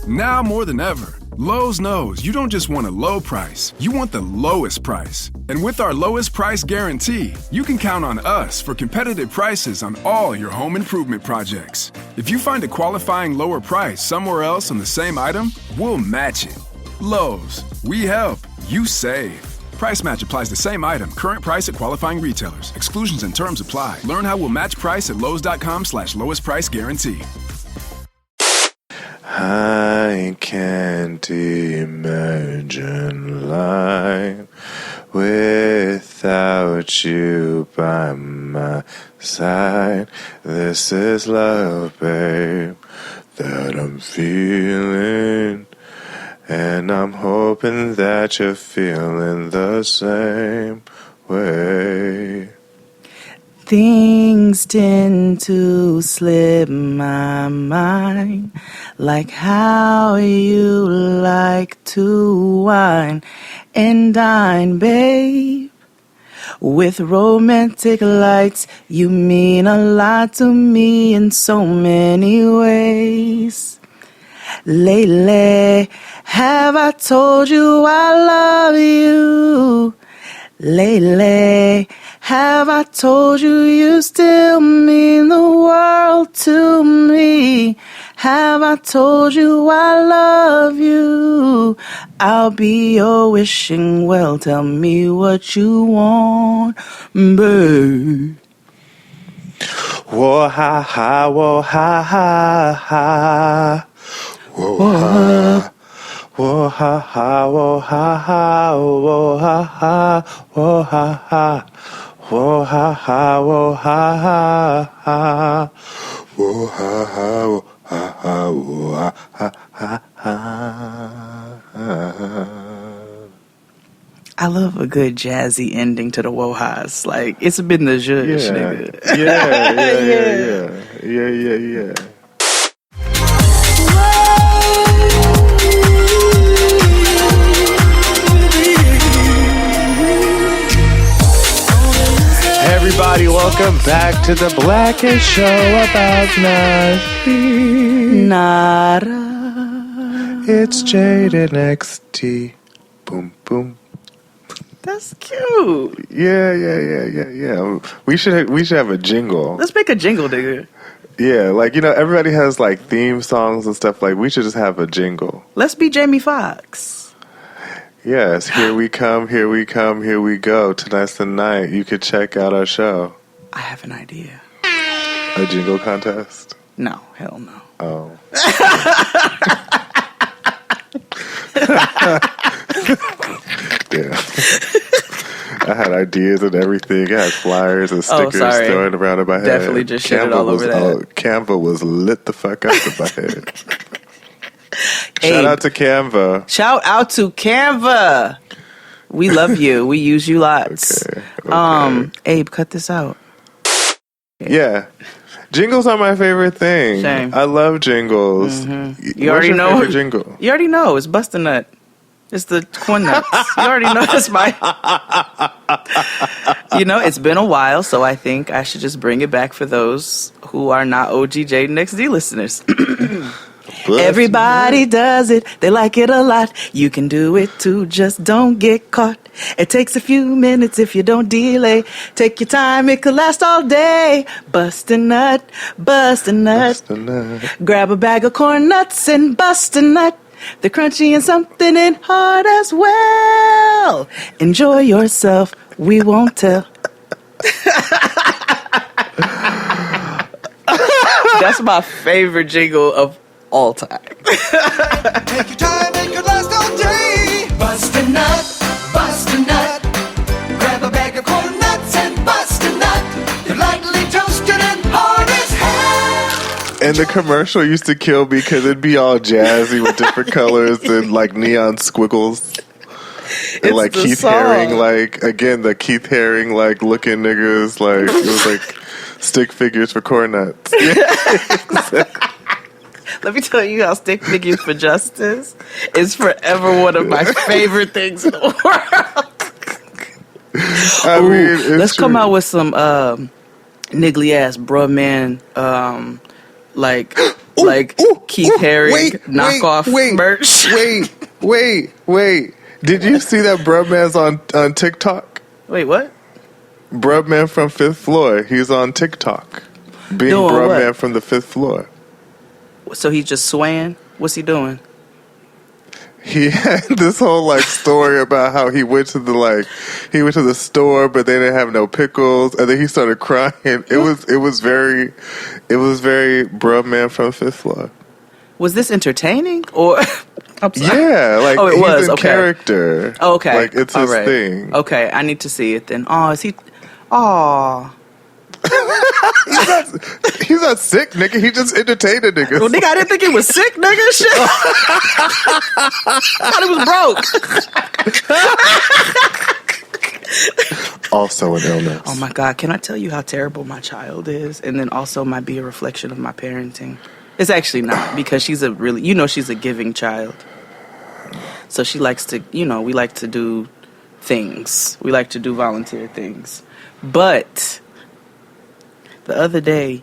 Now more than ever, Lowe's knows you don't just want a low price, you want the lowest price. And with our lowest price guarantee, you can count on us for competitive prices on all your home improvement projects. If you find a qualifying lower price somewhere else on the same item, we'll match it. Lowe's, we help, you save. Price match applies the same item, current price at qualifying retailers. Exclusions and terms apply. Learn how we'll match price at lowes.com/lowest price guarantee. I can't imagine life without you by my side. This is love, babe, that I'm feeling. And I'm hoping that you're feeling the same way. Things tend to slip my mind, like how you like to wine and dine, babe. With romantic lights, you mean a lot to me in so many ways. Lately, have I told you I love you? Lately, have I told you you still mean the world to me? Have I told you I love you? I'll be your wishing well. Tell me what you want, babe. Whoa, ha, ha, whoa, ha, ha, ha. Whoa, ha. Whoa, ha, ha, whoa, ha, ha, whoa, ha, ha, whoa, ha, ha. Whoa, ha, ha, whoa, ha, ha, ha. Whoa, ha, ha, whoa, ha, ha, whoa, ha, ha, ha, ha. I love a good jazzy ending to the Wohas. Like, it's been the zhuzh, nigga. Yeah. Everybody, welcome back to the Blackest Show about nothing. Nada. It's Jade and XT. Boom, boom. That's cute. Yeah. We should have a jingle. Let's make a jingle, nigga. Yeah, like, you know, everybody has like theme songs and stuff. Like, we should just have a jingle. Let's be Jamie Foxx. Yes, here we come, here we come, here we go. Tonight's the night. You could check out our show. I have an idea. A jingle contest? No, hell no. Oh. Yeah. I had ideas and everything. I had flyers and stickers thrown around in my head. Definitely just shit it all over that. Canva was lit the fuck up in my head. Shout out to Canva. Shout out to Canva. We love you. We use you lots. Okay. Abe, cut this out. Yeah. Jingles are my favorite thing. Same. I love jingles. Mm-hmm. You already know. Jingle? You already know. It's Bustin' Nut. It's the corn nuts. You already know it's my... You know, it's been a while, so I think I should just bring it back for those who are not OG Jade and XD listeners. Everybody does it. They like it a lot. You can do it too. Just don't get caught. It takes a few minutes if you don't delay. Take your time. It could last all day. Bust a nut. Bust a nut. Bust a nut. Grab a bag of corn nuts and bust a nut. They're crunchy and something in hard as well. Enjoy yourself. We won't tell. That's my favorite jingle of all time. Take your time, make it last all day. Bust a nut, bust a nut. Grab a bag of corn nuts and bust a nut. They're lightly toasted and hard as hell. And the commercial used to kill me because it'd be all jazzy with different colors and like neon squiggles. And like Keith Haring, like, again, the Keith Haring, like, looking niggas, like, it was like stick figures for corn nuts. Let me tell you how Stick Figures for Justice is forever one of my favorite things in the world. I mean, let's come out with some niggly ass bruh man like like Keith Haring knockoff merch. Wait. Did you see that Brubman's on TikTok? Wait, what? Brubman from Fifth Floor. He's on TikTok. Being Doing Brubman what? from the Fifth Floor. So he's just swaying? What's he doing? He had this whole like story about how he went to the store, but they didn't have no pickles, and then he started crying. It was very Brubman from Fifth Floor. Was this entertaining or? I'm sorry. Yeah, like it he's was in okay. character. Okay, like it's his all right. thing. Okay, I need to see it then. Oh, is he? Oh, He's not sick, nigga. He just entertained a nigga. well, nigga, I didn't think he was sick, nigga. Shit, I thought he was broke. Also an illness. Oh my God, can I tell you how terrible my child is, and then also might be a reflection of my parenting? It's actually not, because she's a really, she's a giving child. So she likes to, we like to do things. We like to do volunteer things. But the other day,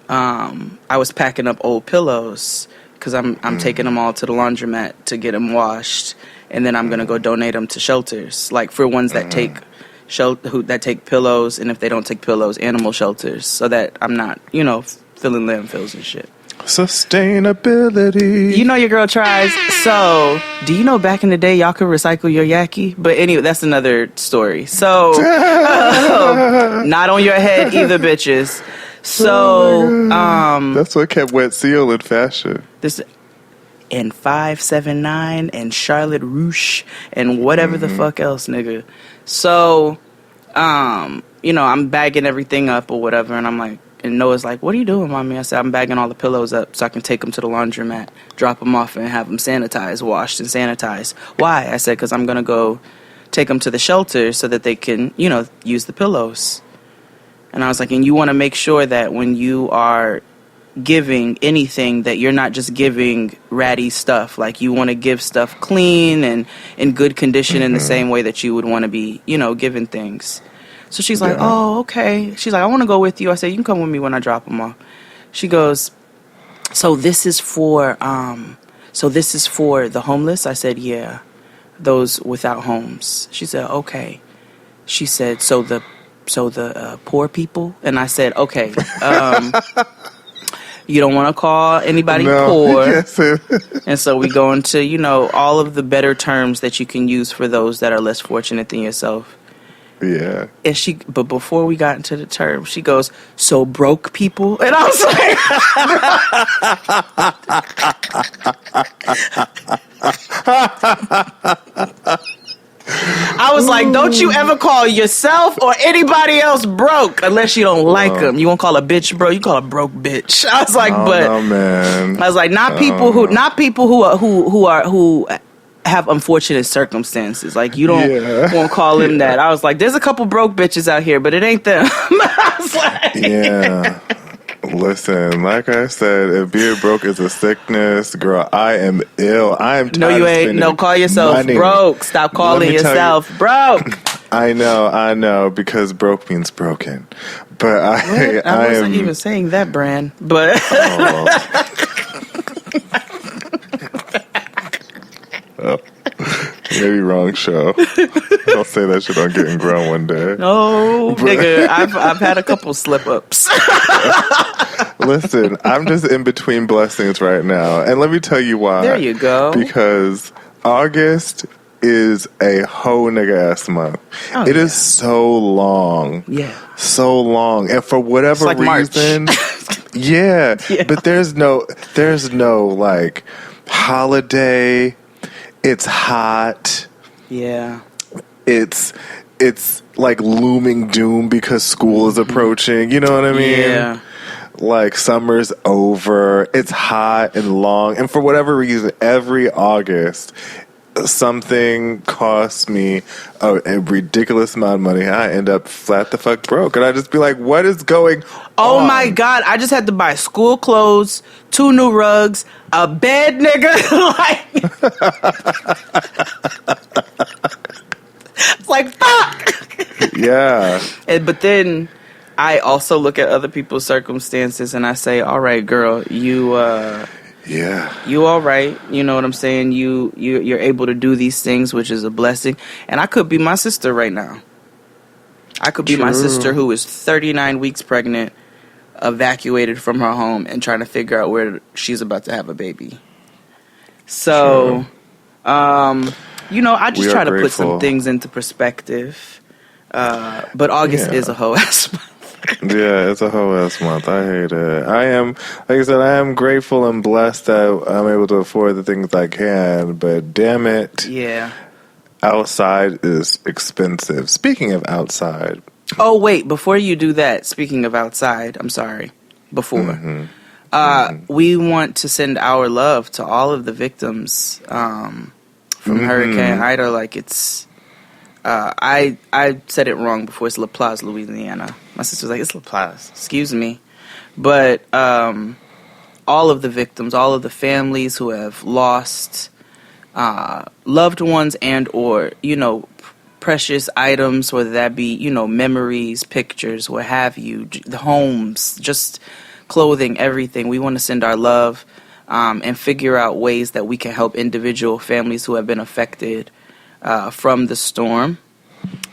I was packing up old pillows because I'm taking them all to the laundromat to get them washed, and then I'm gonna go donate them to shelters, like for ones that take pillows, and if they don't take pillows, animal shelters, so that I'm not, filling landfills and shit. Sustainability. Your girl tries. So, do you know back in the day y'all could recycle your yaki? But anyway, that's another story. So, not on your head either, bitches. So, that's what kept Wet Seal in fashion. This and 579 and Charlotte Ruche and whatever the fuck else, nigga. So, I'm bagging everything up or whatever, and I'm like, and Noah's like, what are you doing, Mommy? I said, I'm bagging all the pillows up so I can take them to the laundromat, drop them off, and have them sanitized, washed and sanitized. Why? I said, because I'm going to go take them to the shelter so that they can, use the pillows. And I was like, and you want to make sure that when you are giving anything that you're not just giving ratty stuff. Like, you want to give stuff clean and in good condition in the same way that you would want to be, giving things. So she's like, oh, okay. She's like, I want to go with you. I said, you can come with me when I drop them off. She goes, so this is for the homeless? I said, yeah, those without homes. She said, okay. She said, so the poor people? And I said, okay, you don't want to call anybody poor. Yes. And so we go into, all of the better terms that you can use for those that are less fortunate than yourself. Yeah. And but before we got into the term, she goes, so broke people? And I was like, don't you ever call yourself or anybody else broke unless you don't like them. You won't call a bitch broke, you call a broke bitch. I was like, man. I was like, not people who have unfortunate circumstances. Like, you don't want to call them that. I was like, there's a couple broke bitches out here, but it ain't them. I was like, yeah. Listen, like I said, if being broke is a sickness, girl, I am ill. I am tired. No, you ain't. No, call yourself money. Broke. Stop calling yourself broke. I know, because broke means broken. But I wasn't even saying that, Bran. But maybe wrong show. I'll say that shit on Getting Grown one day. No, nigga, I've had a couple slip ups. Listen, I'm just in between blessings right now, and let me tell you why. There you go. Because August is a whole nigga ass month. Oh, it is so long. Yeah. So long. And for whatever reason. yeah. But there's no like holiday. It's hot. Yeah. It's like looming doom because school is approaching. You know what I mean? Yeah. Like, summer's over. It's hot and long. And for whatever reason, every August, something costs me a ridiculous amount of money. I end up flat the fuck broke. And I just be like, what is going on? Oh my God. I just had to buy school clothes, 2 new rugs, a bed, nigga. It's like, fuck. Yeah. But then I also look at other people's circumstances and I say, all right, girl, you Yeah. You all right. You know what I'm saying? You're able to do these things, which is a blessing. And I could be my sister right now. I could be my sister who is 39 weeks pregnant, evacuated from her home, and trying to figure out where she's about to have a baby. So, you know, I just try to put some things into perspective. But August is a whole ass month. Yeah, it's a whole ass month. I hate it. I am, like I said, I am grateful and blessed that I'm able to afford the things I can, but damn it. Yeah. Outside is expensive. Speaking of outside. Oh, wait, before you do that, speaking of outside, I'm sorry. Before. We want to send our love to all of the victims from Hurricane Ida. Like, it's... I said it wrong before. It's La Plaza, Louisiana. My sister was like, it's La Plaza. Excuse me. But all of the victims, all of the families who have lost loved ones and or, you know, precious items, whether that be, you know, memories, pictures, what have you, the homes, just clothing, everything. We want to send our love and figure out ways that we can help individual families who have been affected from the storm.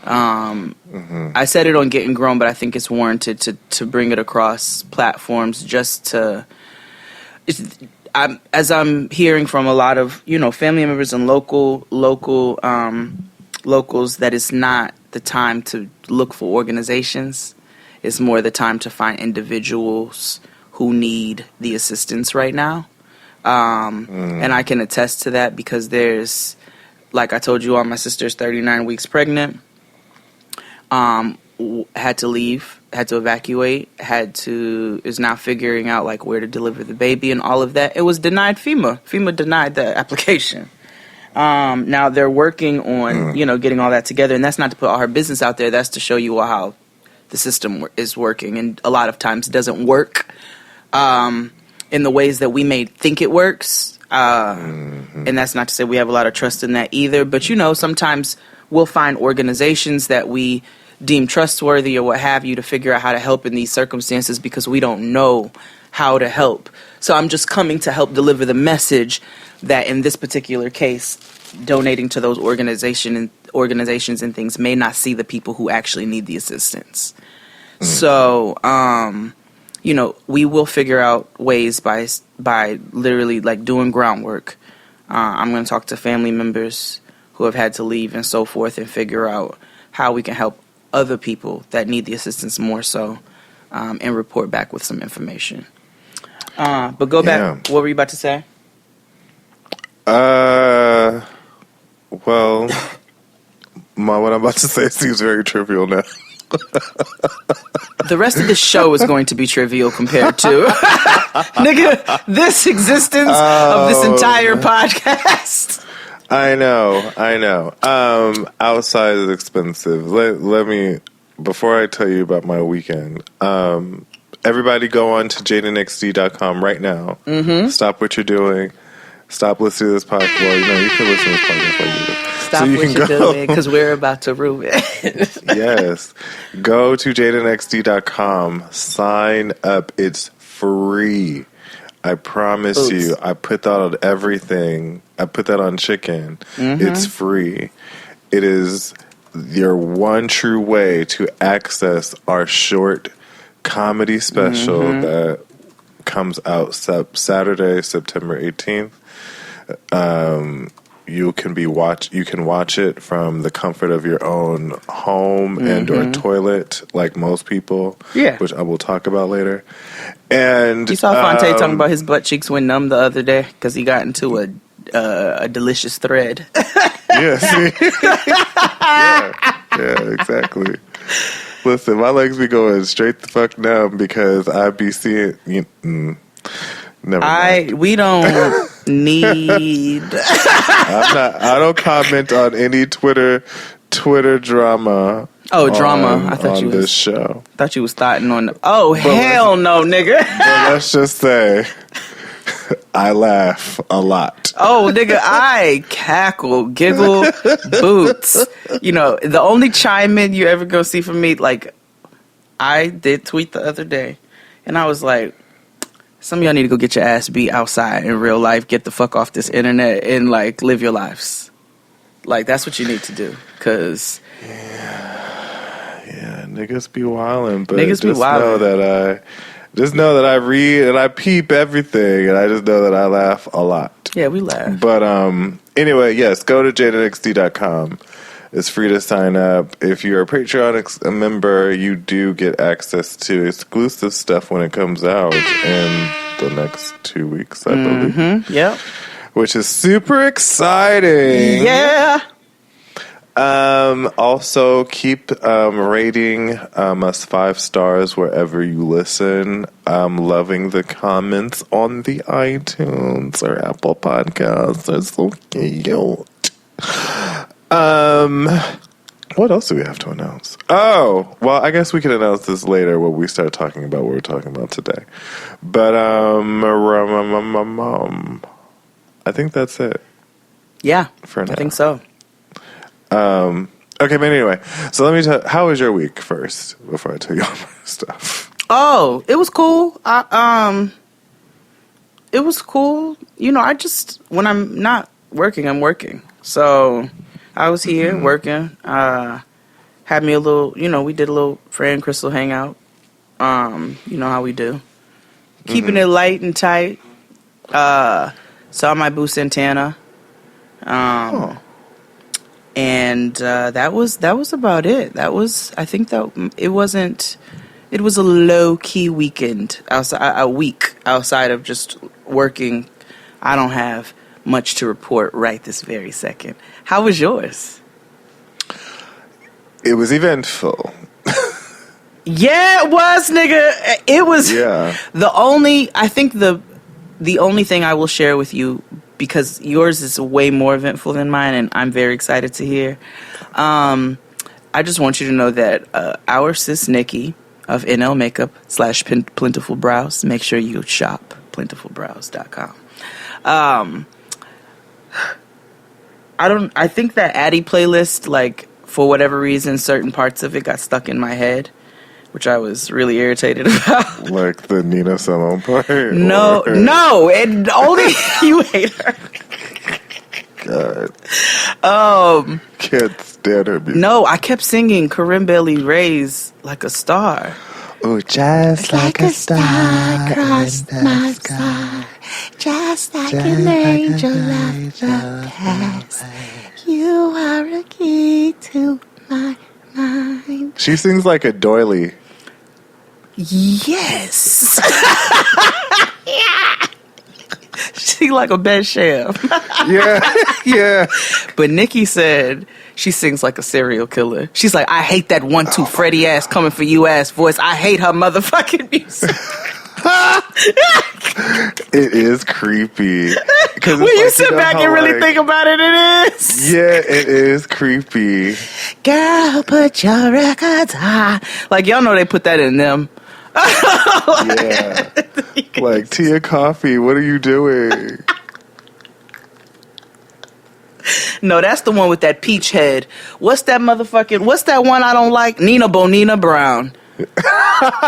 I said it on Getting Grown, but I think it's warranted to bring it across platforms just to... as I'm hearing from a lot of, you know, family members and locals, that it's not the time to look for organizations. It's more the time to find individuals who need the assistance right now. And I can attest to that because there's... Like I told you all, my sister's 39 weeks pregnant, had to leave, had to evacuate, is now figuring out like where to deliver the baby and all of that. It was denied FEMA. FEMA denied the application. Now they're working on, you know, getting all that together. And that's not to put all her business out there. That's to show you how the system is working. And a lot of times it doesn't work in the ways that we may think it works. And that's not to say we have a lot of trust in that either. But, you know, sometimes we'll find organizations that we deem trustworthy or what have you to figure out how to help in these circumstances because we don't know how to help. So I'm just coming to help deliver the message that in this particular case, donating to those organizations and things may not see the people who actually need the assistance. So, you know, we will figure out ways by literally like doing groundwork. I'm going to talk to family members who have had to leave and so forth and figure out how we can help other people that need the assistance more so and report back with some information. But go back. What were you about to say? Well, what I'm about to say seems very trivial now. The rest of the show is going to be trivial compared to nigga, this existence of this entire podcast. I know. Outside is expensive. Let me, before I tell you about my weekend, everybody go on to jadenxd.com right now. Stop what you're doing. Stop listening to this podcast. Well, you know, you can listen to this podcast while you do. Stop what you're doing, because we're about to ruin it. Yes. Go to jadenxd.com. Sign up. It's free. I promise you. I put that on everything. I put that on chicken. It's free. It is your one true way to access our short comedy special that comes out Saturday, September 18th. You can watch it from the comfort of your own home and or toilet, like most people. Yeah, which I will talk about later. And you saw Fiancé talking about his butt cheeks went numb the other day because he got into a delicious thread. Yeah, exactly. Listen, my legs be going straight the fuck numb because I be seeing. Never mind. We don't need. I don't comment on any Twitter drama. Oh, drama! I thought on you was this show. Thought you was starting on. Hell no, nigga! Let's just say, I laugh a lot. Oh, nigga, I cackle, giggle, boots. You know, the only chime in you ever gonna see from me, like, I did tweet the other day, and I was like, Some of y'all need to go get your ass beat outside in real life. Get the fuck off this internet and like live your lives. Like that's what you need to do. Cause yeah, niggas be wildin', but niggas be wildin'. Just know that I read and I peep everything, and I just know that I laugh a lot. Yeah, we laugh. But anyway, yes, go to jadedxd.com. It's free to sign up. If you're a Patreon member, you do get access to exclusive stuff when it comes out in the next 2 weeks, I believe. Yep. Which is super exciting. Yeah. Also, keep rating us 5 stars wherever you listen. Loving the comments on the iTunes or Apple Podcasts. They're so cute. What else do we have to announce? Oh, well, I guess we can announce this later when we start talking about what we're talking about today. But I think that's it. Yeah, for now. I think so. Okay, but anyway, so let me tell. How was your week first before I tell you all my stuff? Oh, it was cool. It was cool. You know, I just when I'm not working, I'm working. So I was here working. Had me a little. You know, we did a little Fran Crystal hangout. You know how we do. Keeping it light and tight. Saw my boo Santana. And that was about it. I think that it was a low key weekend a week outside of just working. I don't have much to report right this very second. How was yours? It was eventful. Yeah, it was, nigga. It was. Yeah. I think the only thing I will share with you, because yours is way more eventful than mine, and I'm very excited to hear. I just want you to know that our sis Nikki of NL Makeup / Plentiful Brows, make sure you shop plentifulbrows.com. I think that Addie playlist, like, for whatever reason, certain parts of it got stuck in my head, which I was really irritated about. Like the Nina Simone part? No, and only you hate her. God. Can't stand her music. No, I kept singing Corinne Bailey Ray's Like a Star. Oh, just like a star across my sky. Just like an angel of the past. You are a key to my mind. She sings like a doily. Yes. She like a bed sham. Yeah. But Nikki said she sings like a serial killer. She's like, I hate that 1-2 Freddie ass coming for you ass voice. I hate her motherfucking music. It is creepy. When you sit back and really think about it, it is. Yeah, it is creepy. Girl, put your records on. Like, y'all know they put that in them. Yeah. Like, Tia Coffee, what are you doing? No, that's the one with that peach head. What's that one I don't like? Nina Bonina Brown.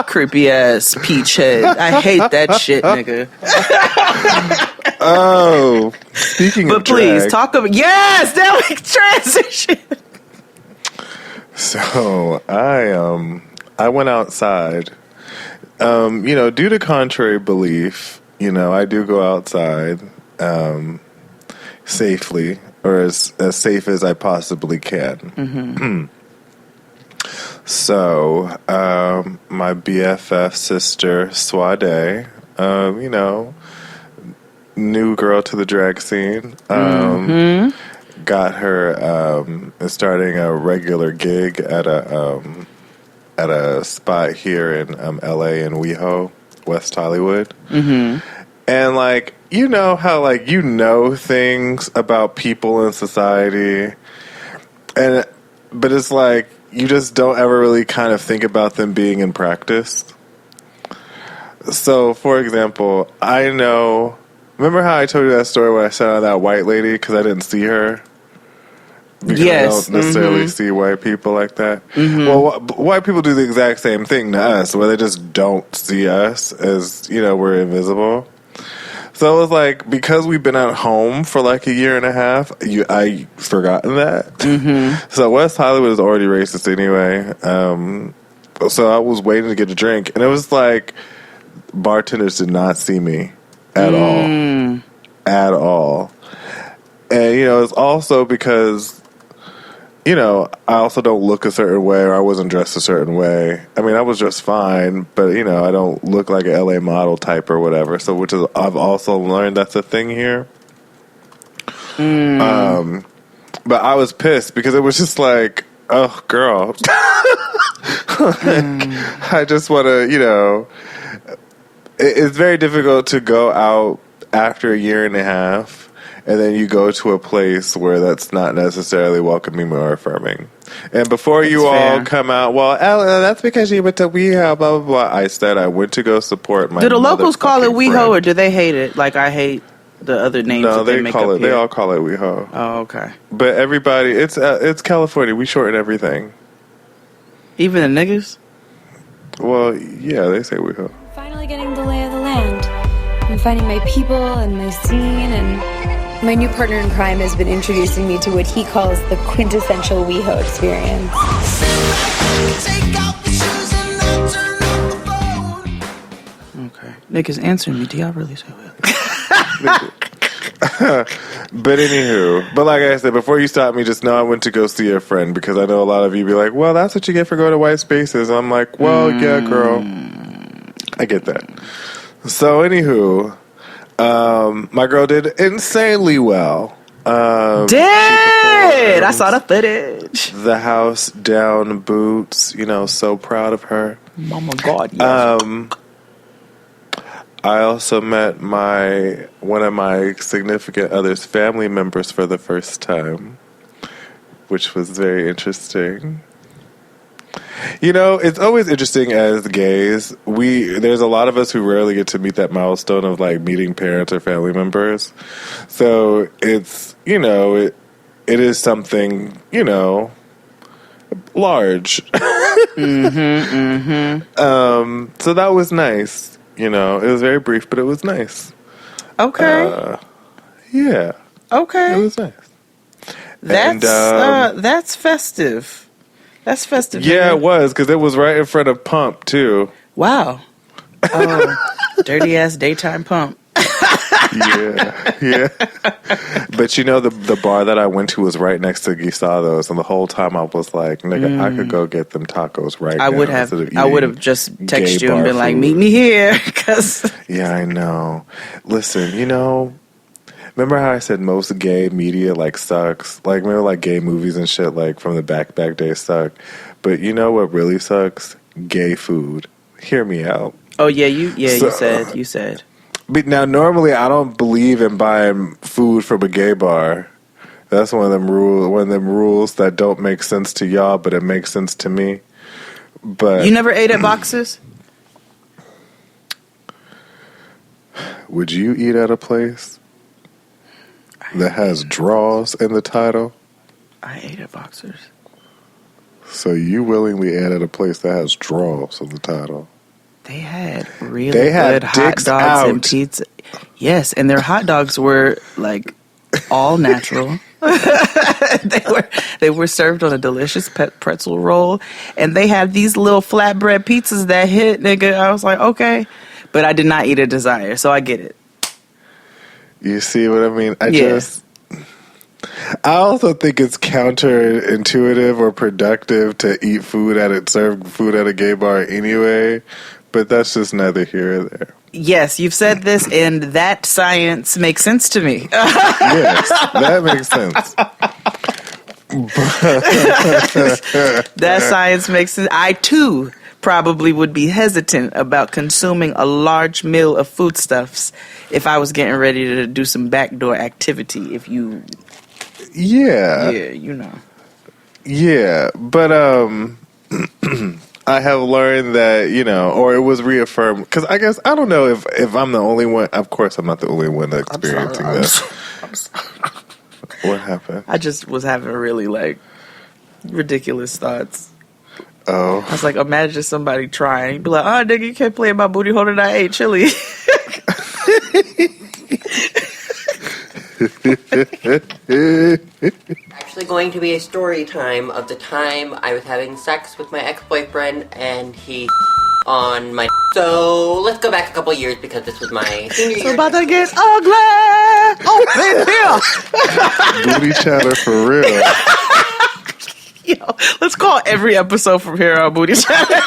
Creepy ass peach head. I hate that shit, nigga. Oh, speaking of please, drag, talk about... Yes, that was transition. So, I went outside. Due to contrary belief, I do go outside safely, or as safe as I possibly can. Mm-hmm. So, my BFF sister, Swade, new girl to the drag scene, got her starting a regular gig at a spot here in LA in WeHo, West Hollywood. Mm-hmm. And how things about people in society, but it's like you just don't ever really kind of think about them being in practice. So, for example, remember how I told you that story where I sat on that white lady because I didn't see her? because Yes. I don't necessarily see white people like that. Well, white people do the exact same thing to us, where they just don't see us as, we're invisible. So it was like, because we've been at home for like a year and a half, I forgotten that. So West Hollywood is already racist anyway. So I was waiting to get a drink, and it was like bartenders did not see me at all. At all. And, it's also because, I also don't look a certain way, or I wasn't dressed a certain way. I mean, I was dressed fine, but, I don't look like an LA model type or whatever. So, I've also learned that's a thing here. But I was pissed because it was just like, oh, girl. I just want to, it's very difficult to go out after a year and a half, and then you go to a place where that's not necessarily welcoming or affirming. And before that's you all fair. Come out, well, Ella, that's because you went to WeHo, blah, blah, blah. I said I went to go support my. Do the locals call it WeHo, friend. or do they hate it? Like I hate the other names. No, that they make call up it. here. They all call it WeHo. Oh, okay. But everybody, it's California. We shorten everything. Even the niggas. Well, yeah, they say WeHo. Finally getting the lay of the land. I'm finding my people and my scene, and my new partner in crime has been introducing me to what he calls the quintessential WeHo experience. Okay. Niggas answering me. Do y'all really say that? But anywho, but like I said, before you stop me, just know I went to go see a friend, because I know a lot of you be like, well, that's what you get for going to white spaces. I'm like, well, yeah, girl. I get that. So anywho, my girl did insanely well. I saw the footage. The house down boots, so proud of her. Oh my God, yes. I also met one of my significant other's family members for the first time, which was very interesting. It's always interesting as gays. There's a lot of us who rarely get to meet that milestone of like meeting parents or family members. So it's, it is something, large. So that was nice. It was very brief, but it was nice. Okay. Yeah. Okay. It was nice. That's festive. That's festive. Yeah, it was, because it was right in front of Pump, too. Wow. Oh, dirty ass daytime Pump. Yeah. But the bar that I went to was right next to Guisados, and the whole time I was like, nigga, I could go get them tacos right now. I would have just texted you and been like, meet me here. Yeah, I know. Listen, remember how I said most gay media like sucks? Like, remember like gay movies and shit like from the back days suck? But you know what really sucks? Gay food. Hear me out. Oh yeah, you said. But now, normally, I don't believe in buying food from a gay bar. That's one of them rules that don't make sense to y'all, but it makes sense to me. But you never ate at Boxes? Would you eat at a place that has draws in the title? I ate at Boxers. So you willingly ate at a place that has draws in the title? They had good hot dogs out. And pizza. Yes, and their hot dogs were like all natural. They were served on a delicious pretzel roll, and they had these little flatbread pizzas that hit, nigga. I was like, okay, but I did not eat a Desire, so I get it. You see what I mean? I also think it's counterintuitive or productive to eat serve food at a gay bar anyway. But that's just neither here or there. Yes, you've said this, and that science makes sense to me. Yes, that makes sense. That science makes sense. I, too, probably would be hesitant about consuming a large meal of foodstuffs if I was getting ready to do some backdoor activity. Yeah. Yeah, Yeah, but I have learned that, or it was reaffirmed, because I guess, I don't know if I'm the only one. Of course, I'm not the only one experiencing this. What happened? I just was having really like ridiculous thoughts. Oh. I was like, imagine somebody trying. Be like, oh, nigga, you can't play in my booty hole tonight. I ate chili. Actually going to be a story time of the time I was having sex with my ex-boyfriend and he on my. So let's go back a couple years because this was my senior year. It's about to get ugly. Oh, Booty chatter for real. Yo, let's call every episode from here on Booty Chatter.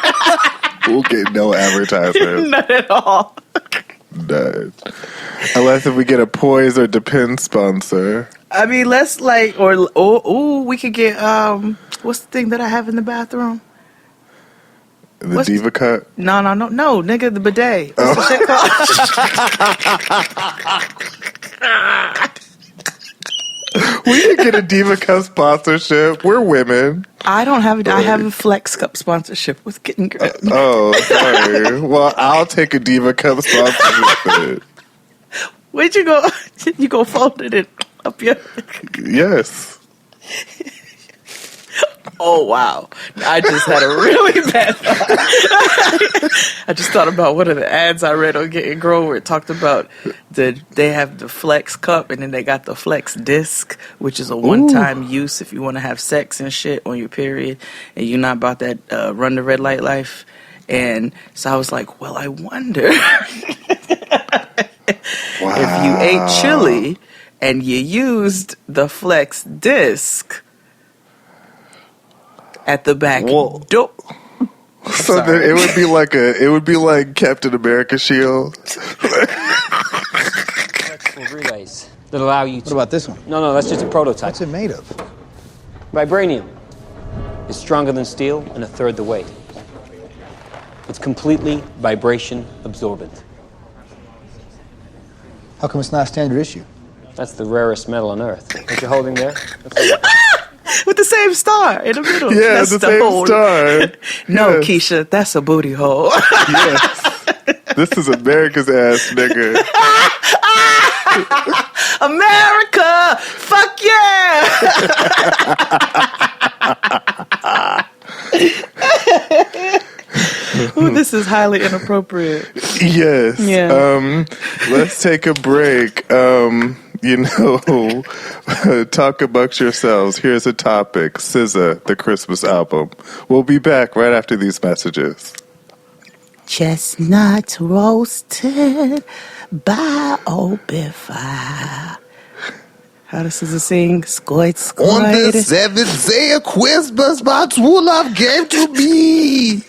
We'll get no advertisers. None at all. None. Unless if we get a Poise or Depend sponsor. I mean, let's like, we could get, what's the thing that I have in the bathroom? The Diva Cut? No, nigga, the bidet. What's the shit called? We could get a Diva Cup sponsorship. We're women. I don't have it. I have a Flex Cup sponsorship with Getting Good. Oh, sorry. Well, I'll take a Diva Cup sponsorship. Where'd you go? You go folded it up your... Yes. Oh, wow. I just had a really bad thought. I just thought about one of the ads I read on Getting Grown where it talked about they have the Flex Cup and then they got the Flex Disc, which is a one-time use if you want to have sex and shit on your period and you're not about that run the red light life. And so I was like, well, I wonder if you ate chili and you used the Flex Disc at the back door. So then it would be like Captain America shield. Relays that allow you to... What about this one? No, that's just a prototype. What's it made of? Vibranium. It's stronger than steel and a third the weight. It's completely vibration absorbent. How come it's not a standard issue? That's the rarest metal on Earth. What you're holding there? With the same star in the middle. Yeah, that's the same hole. star. No, Yes. Keisha, that's a booty hole. Yes. This is America's ass nigga. America! Fuck yeah! Ooh, this is highly inappropriate. Yes. Yeah. Let's take a break. Talk amongst yourselves. Here's a topic. SZA, the Christmas album. We'll be back right after these messages. Chestnuts roasted by open fire. How does SZA sing? Scoit, scoit. On the seventh day of Christmas, my true love gave to me.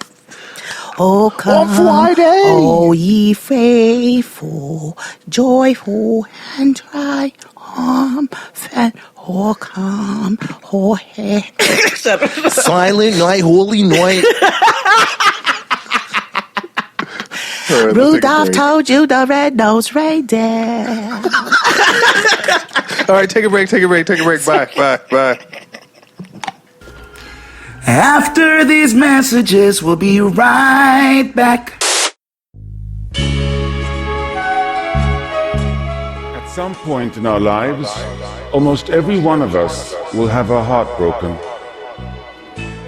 Oh, come, on Friday. oh, ye faithful, joyful, and triumphant. Oh, come, oh, hey. Silent night, holy night. Rudolph told you the red-nosed reindeer. All right, take a break. Bye. After these messages, we'll be right back. At some point in our lives, almost every one of us will have our heart broken.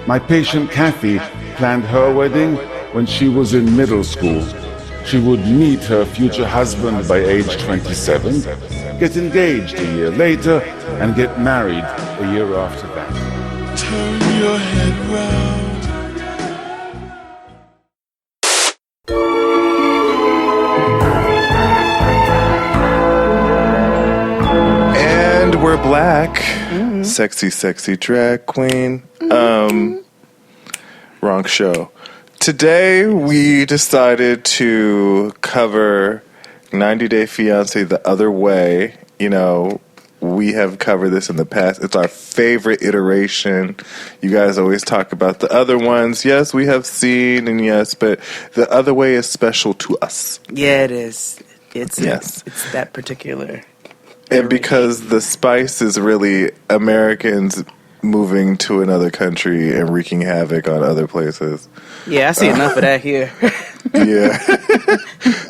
My patient Kathy planned her wedding when she was in middle school. She would meet her future husband by age 27, get engaged a year later, and get married a year after that. Turn your head round. And we're black. Sexy drag queen. Wrong show. Today we decided to cover 90 Day Fiancé the other way. You know, we have covered this in the past. It's our favorite iteration. You guys always talk about the other ones. Yes, we have seen, and yes, but the other way is special to us. Yeah, it is. It's that particular. And because the spice is really Americans moving to another country and wreaking havoc on other places. Yeah, I see enough of that here. Yeah.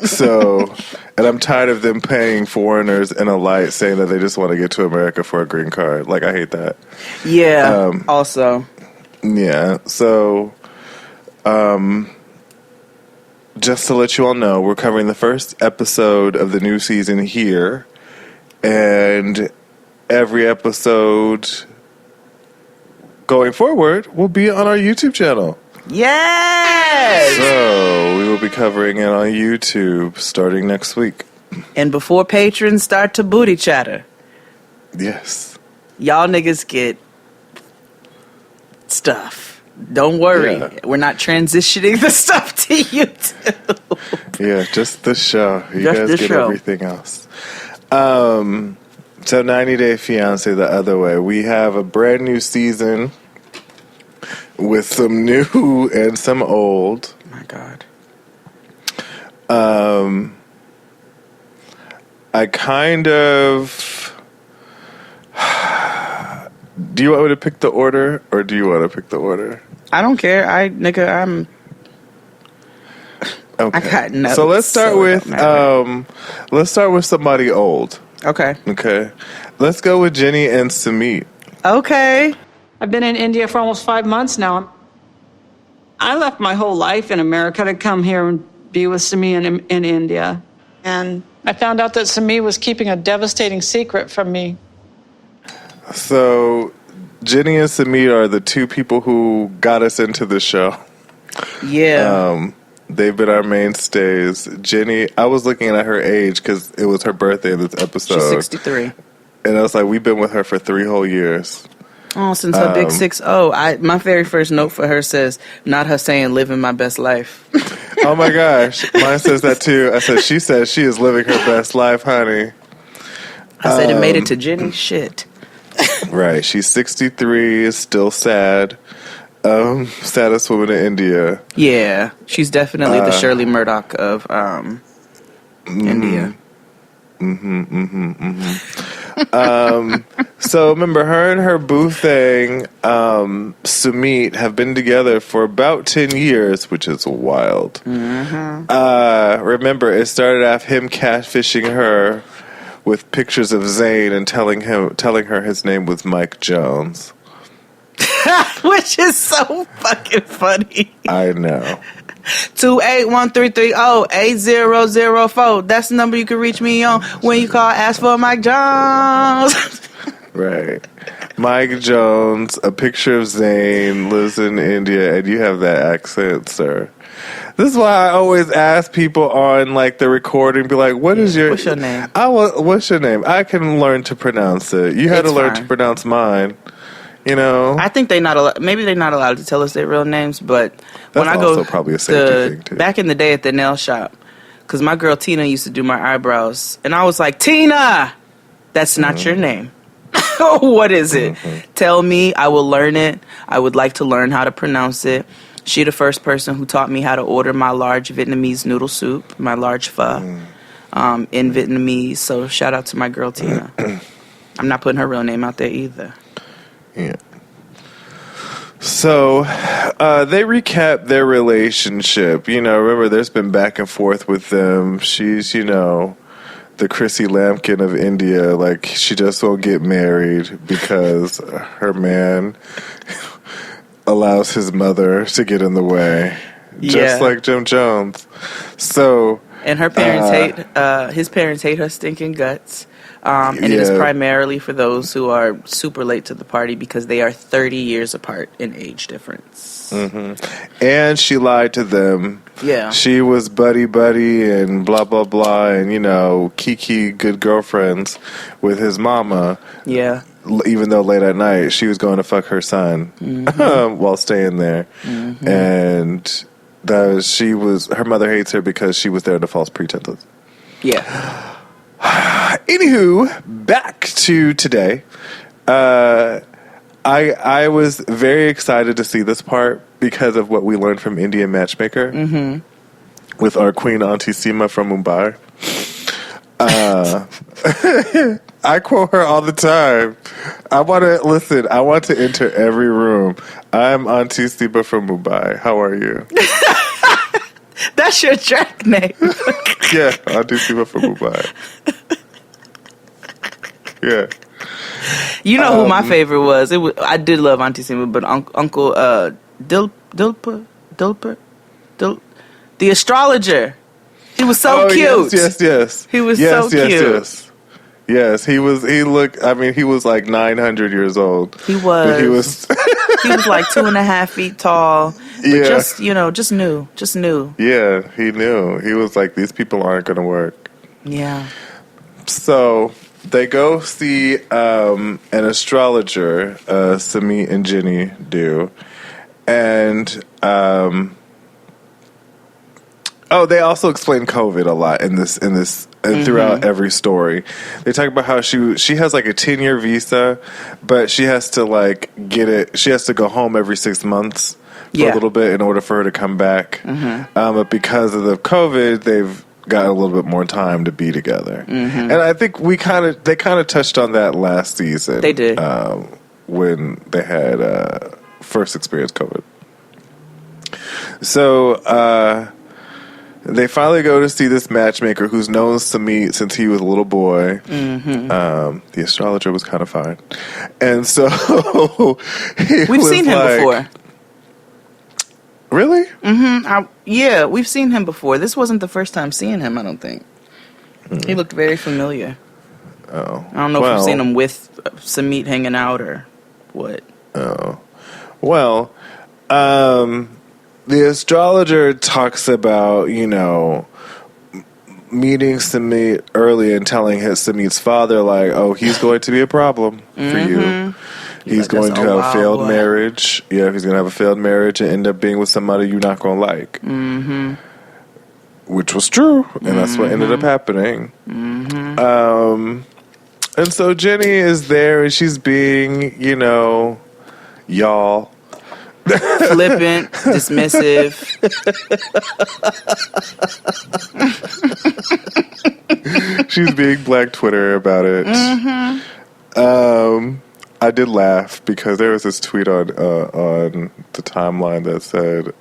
So, And I'm tired of them paying foreigners in a light saying that they just want to get to America for a green card. Like, I hate that. Yeah, also. Yeah, so just to let you all know, we're covering the first episode of the new season here. And every episode going forward will be on our YouTube channel. Yes! So we will be covering it on YouTube starting next week. And before patrons start to booty chatter, Yes. y'all niggas get stuff. Don't worry. Yeah. We're not transitioning the stuff to YouTube. Yeah, just the show. You Just guys the get show. everything else. So 90 Day Fiancé the other way. We have a brand new season with some new and some old. Oh my God. I kind of... Do you want me to pick the order, or do you want to pick the order? I don't care. I'm... Okay. I got notes, So let's start so it with don't matter. somebody old. Okay. Okay. Let's go with Jenny and Samit. Okay. I've been in India for almost 5 months now. I left my whole life in America to come here and be with Sami in India. And I found out that Sami was keeping a devastating secret from me. So Jenny and Samit are the two people who got us into the show. Yeah. They've been our mainstays. Jenny, I was looking at her age because it was her birthday in this episode. She's 63. And I was like, we've been with her for 3 whole years. Oh, since her big 6-0. My very first note for her says, not her saying living my best life. Oh my gosh. Mine says that too. I said, she says she is living her best life, honey. I said it made it to Jenny. Shit. Right. She's 63, is still sad. Saddest woman in India. Yeah. She's definitely the Shirley Murdoch of India. So remember, her and her boo thing, Sumit, have been together for about 10 years, which is wild. Remember, it started off him catfishing her with pictures of Zayn and telling her his name was Mike Jones. Which is so fucking funny. I know. 281-330-8004. That's the number you can reach me on when you call, ask for Mike Jones. Right. Mike Jones, a picture of Zayn, lives in India, and you have that accent, sir. This is why I always ask people on like the recording, be like, what's your name? What's your name? I can learn to pronounce it. You had It's to learn fine. to pronounce mine. You know? I think maybe they're not allowed to tell us their real names, but That's when I go also probably a safety thing, too. back in the day at the nail shop, because my girl Tina used to do my eyebrows, and I was like, Tina, that's not your name. What is it? Tell me, I will learn it. I would like to learn how to pronounce it. She the first person who taught me how to order my large Vietnamese noodle soup, my large pho, in Vietnamese. So shout out to my girl Tina. I'm not putting her real name out there either. Yeah. So, they recap their relationship. You know, remember, there's been back and forth with them. She's, you know, the Chrissy Lampkin of India. Like, she just won't get married because her man allows his mother to get in the way. Just like Jim Jones. So... And her parents his parents hate her stinking guts. And it is primarily for those who are super late to the party because they are 30 years apart in age difference. And she lied to them. Yeah. She was buddy and blah, blah, blah, and, you know, Kiki, good girlfriends with his mama. Yeah. Even though late at night she was going to fuck her son while staying there. And her mother hates her because she was there under false pretenses. Yeah. Anywho, back to today. I was very excited to see this part because of what we learned from Indian Matchmaker with our queen Auntie Seema from Mumbai. I quote her all the time. I want to enter every room. I'm Auntie Seema from Mumbai. How are you? That's your track name. Yeah, Auntie Sima from Mumbai. Yeah. You know who my favorite was? I did love Auntie Sima, but Uncle Dilper, the astrologer. He was so cute. Yes. He was so cute. Yes, he was. He looked. I mean, he was like 900 years old. He was. But he was. He was like 2.5 feet tall. But Yeah. just knew. Yeah, he knew. He was like, these people aren't going to work. Yeah. So they go see an astrologer, Sami and Jenny do, and they also explain COVID a lot in this and throughout every story. They talk about how she has like a 10-year visa, but she has to like get it. She has to go home every 6 months for a little bit in order for her to come back. But because of the COVID, they've got a little bit more time to be together. And I think they kind of touched on that last season. They did when they had first experienced COVID. So. They finally go to see this matchmaker who's known Sami since he was a little boy. The astrologer was kind of fine. And so... We've seen him before. Really? Yeah, we've seen him before. This wasn't the first time seeing him, I don't think. He looked very familiar. Oh. I don't know if we've seen him with Samit hanging out or what. Oh. Well, the astrologer talks about, meeting Samit early and telling Samit's father, like, oh, he's going to be a problem for you. He's going to have a failed marriage. Yeah, he's going to have a failed marriage and end up being with somebody you're not going to like. Which was true, and that's what ended up happening. And so Jenny is there, and she's being, y'all. Flippant, dismissive. She's being Black Twitter about it. I did laugh because there was this tweet on the timeline that said,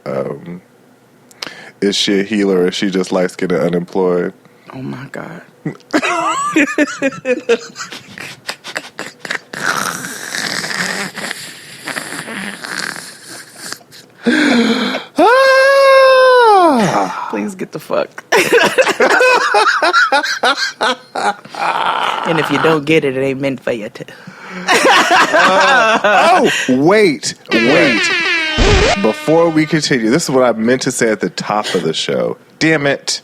is she a healer or is she just light-skinned and unemployed? Oh my God. Please get the fuck. And if you don't get it, it ain't meant for you to. Wait. Before we continue, this is what I meant to say at the top of the show. Damn it.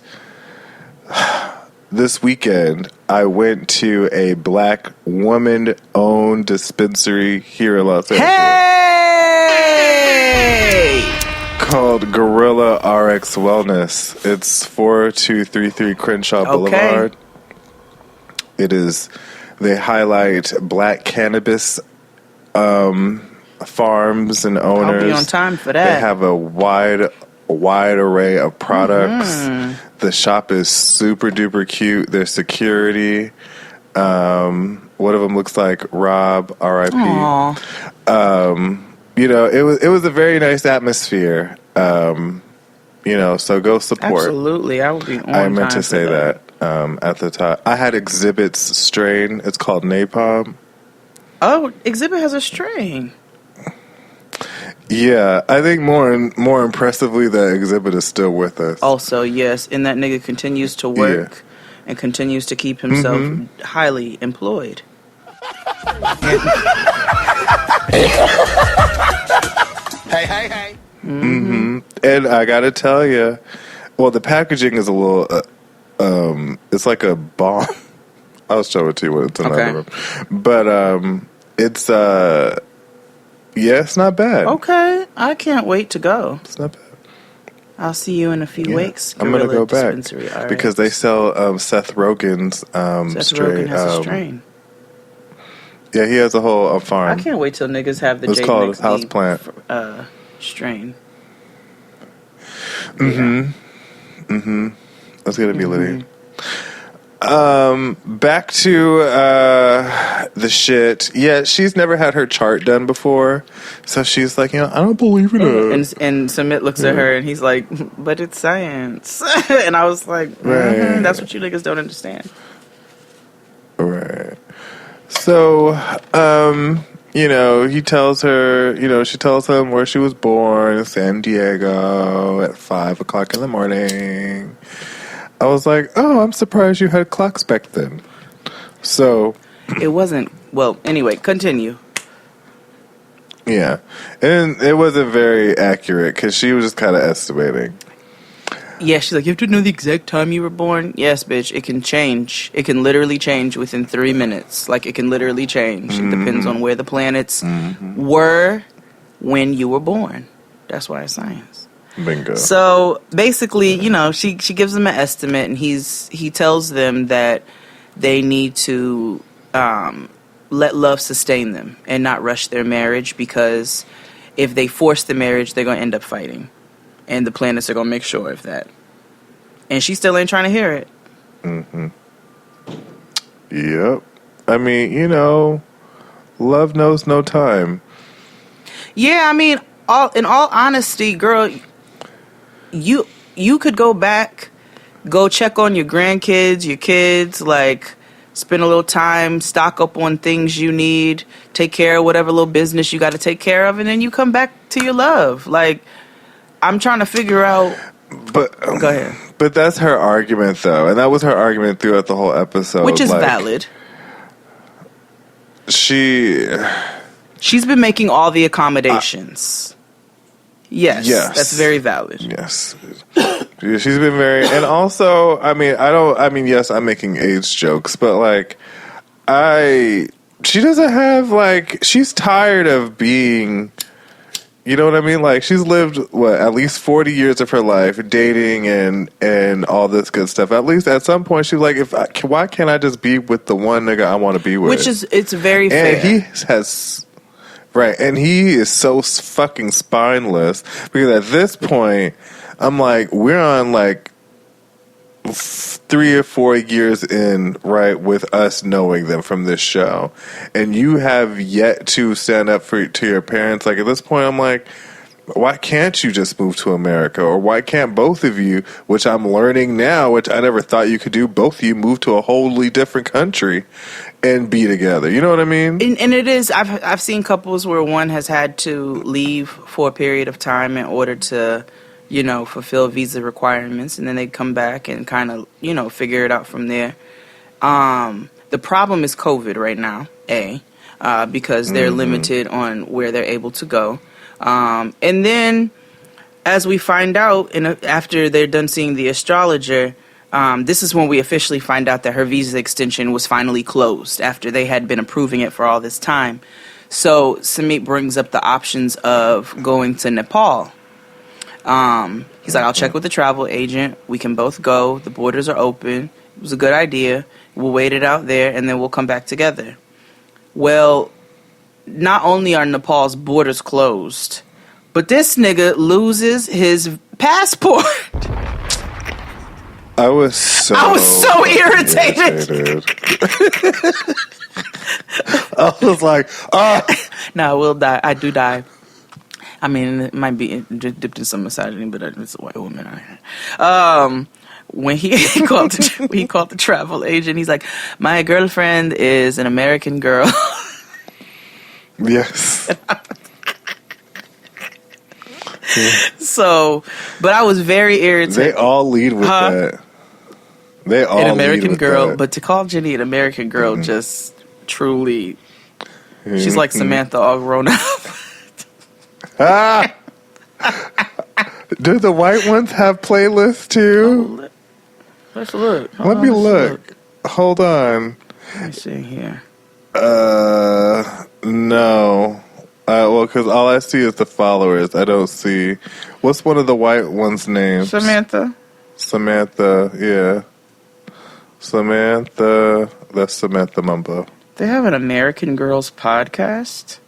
This weekend, I went to a Black woman-owned dispensary here in Los Angeles. Hey! Called Gorilla RX Wellness. It's 4233 Crenshaw Boulevard. It is. They highlight Black cannabis farms and owners. I'll be on time for that. They have a wide array of products. The shop is super duper cute. Their security. One of them looks like Rob, R.I.P. It was a very nice atmosphere. So go support. Absolutely, I would be on I meant time to say for that at the top. I had Exhibit's strain. It's called Napalm. Oh, Exhibit has a strain. Yeah, I think more impressively that Exhibit is still with us. Also, yes, and that nigga continues to work and continues to keep himself highly employed. Hey. And I gotta tell you, well, the packaging is a little, it's like a bomb. I'll show it to you when it's in another room. But it's it's not bad. Okay, I can't wait to go. It's not bad. I'll see you in a few weeks. I'm gonna go back right. because they sell Seth Rogen's Rogen has a strain. Yeah, he has a whole farm. I can't wait till niggas have the It's called Houseplant strain. That's gonna be litty. Back to the shit. Yeah, she's never had her chart done before, so she's like, I don't believe in it. And Sumit looks at her and he's like, but it's science. And I was like, Right. that's what you niggas don't understand. Right. So, he tells her, she tells him where she was born in San Diego at 5 o'clock in the morning. I was like, oh, I'm surprised you had clocks back then. So. It wasn't, well, anyway, continue. Yeah. And it wasn't very accurate because she was just kind of estimating. Yeah, she's like, you have to know the exact time you were born? Yes, bitch, it can change. It can literally change within 3 minutes. Like, it can literally change. It depends on where the planets were when you were born. That's why it's science. Bingo. So, basically, she gives them an estimate, and he tells them that they need to let love sustain them and not rush their marriage, because if they force the marriage, they're going to end up fighting. And the planets are going to make sure of that. And she still ain't trying to hear it. Mm-hmm. Yep. I mean, love knows no time. Yeah, I mean, in all honesty, girl, you could go back, go check on your grandkids, your kids, like, spend a little time, stock up on things you need, take care of whatever little business you got to take care of, and then you come back to your love. Like, I'm trying to figure out. But go ahead. But that's her argument, though, and that was her argument throughout the whole episode, which is valid. She's been making all the accommodations. Yes, that's very valid. Yes, she's been very, and also, yes, I'm making age jokes, but like, she doesn't have she's tired of being. You know what I mean? Like, she's lived, at least 40 years of her life dating and all this good stuff. At least at some point, she's like, why can't I just be with the one nigga I want to be with? It's very fair. And he has, right, and he is so fucking spineless, because at this point, I'm like, we're on, 3 or 4 years in, right, with us knowing them from this show, and you have yet to stand up to your parents. Like, at this point, I'm like, why can't you just move to America? Or why can't both of you, which I'm learning now, which I never thought you could do, both of you move to a wholly different country and be together? You know what I mean? And it is, I've seen couples where one has had to leave for a period of time in order to fulfill visa requirements, and then they come back and kind of, figure it out from there. The problem is COVID right now, because they're limited on where they're able to go. And then, as we find out, after they're done seeing the astrologer, this is when we officially find out that her visa extension was finally closed after they had been approving it for all this time. So Samit brings up the options of going to Nepal. He's like, I'll check with the travel agent. We can both go. The borders are open. It was a good idea. We'll wait it out there, and then we'll come back together. Well, not only are Nepal's borders closed, but this nigga loses his passport. I was so irritated. I was like, No, we'll die. I do die. I mean, it might be dipped in some misogyny, but it's a white woman out here. When he called the travel agent, he's like, my girlfriend is an American girl. Yes. So, but I was very irritated. They all lead with that. They all an American lead with girl, that. But to call Jenny an American girl just truly, she's like Samantha all grown up. Do the white ones have playlists too? Let's look. Let me look. Hold on. Let me see here. No. Well, because all I see is the followers. I don't see. What's one of the white ones' names? Samantha, yeah. Samantha. That's Samantha Mumbo. They have an American Girls podcast?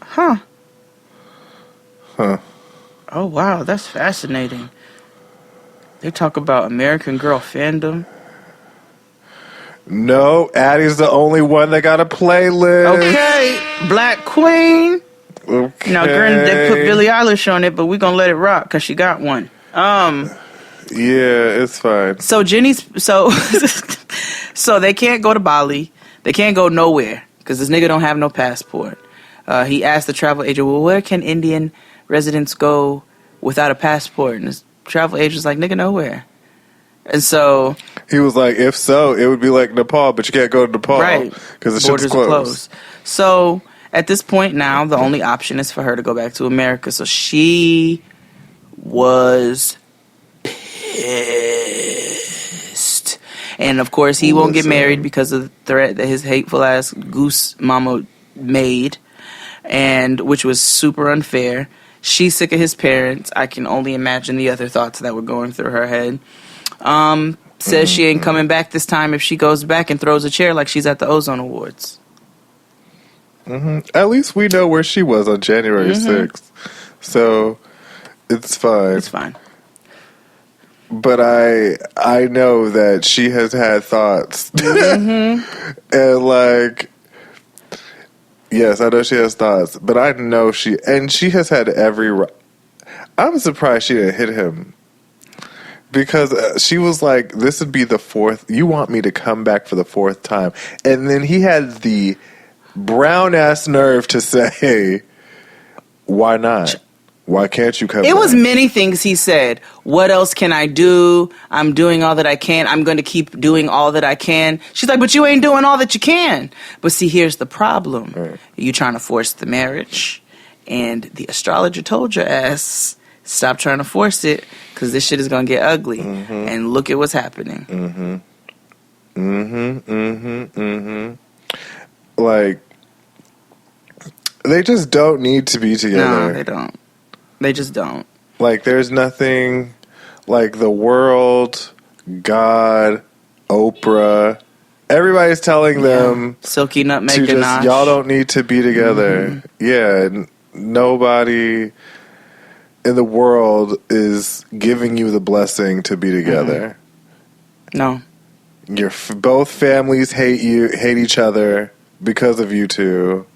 Huh. Oh, wow. That's fascinating. They talk about American Girl fandom. No, Addie's the only one that got a playlist. Okay, Black Queen. Okay. Now, granted, they put Billie Eilish on it, but we're gonna let it rock because she got one. Yeah, it's fine. So so they can't go to Bali. They can't go nowhere because this nigga don't have no passport. He asked the travel agent, well, where can Indian residents go without a passport? And the travel agent's like, nigga, nowhere. And so He was like, if so, it would be like Nepal, but you can't go to Nepal. right, Because the borders shit's are closed. So at this point now, the only option is for her to go back to America. So she was pissed. And of course, he won't get married because of the threat that his hateful ass goose mama made, and which was super unfair. She's sick of his parents. I can only imagine the other thoughts that were going through her head. Says she ain't coming back this time if she goes back and throws a chair like she's at the Ozone Awards. At least we know where she was on January 6th. So it's fine. It's fine. But I know that she has had thoughts. And like, yes, I know she has thoughts, but I know she has had every I'm surprised she didn't hit him. Because she was like, this would be the fourth, you want me to come back for the fourth time. And then he had the brown ass nerve to say, why not? Why can't you come back? It was many things he said. What else can I do? I'm doing all that I can. I'm going to keep doing all that I can. She's like, but you ain't doing all that you can. But see, here's the problem. Right. You trying to force the marriage. And the astrologer told your ass, stop trying to force it, because this shit is going to get ugly. And look at what's happening. Like, they just don't need to be together. No, they don't. They just don't. Like, there's nothing like the world, God, Oprah. Everybody's telling them Silky Nutmeg to just, Ganache. y'all don't need to be together. Yeah, nobody in the world is giving you the blessing to be together. No. Both families hate each other because of you two.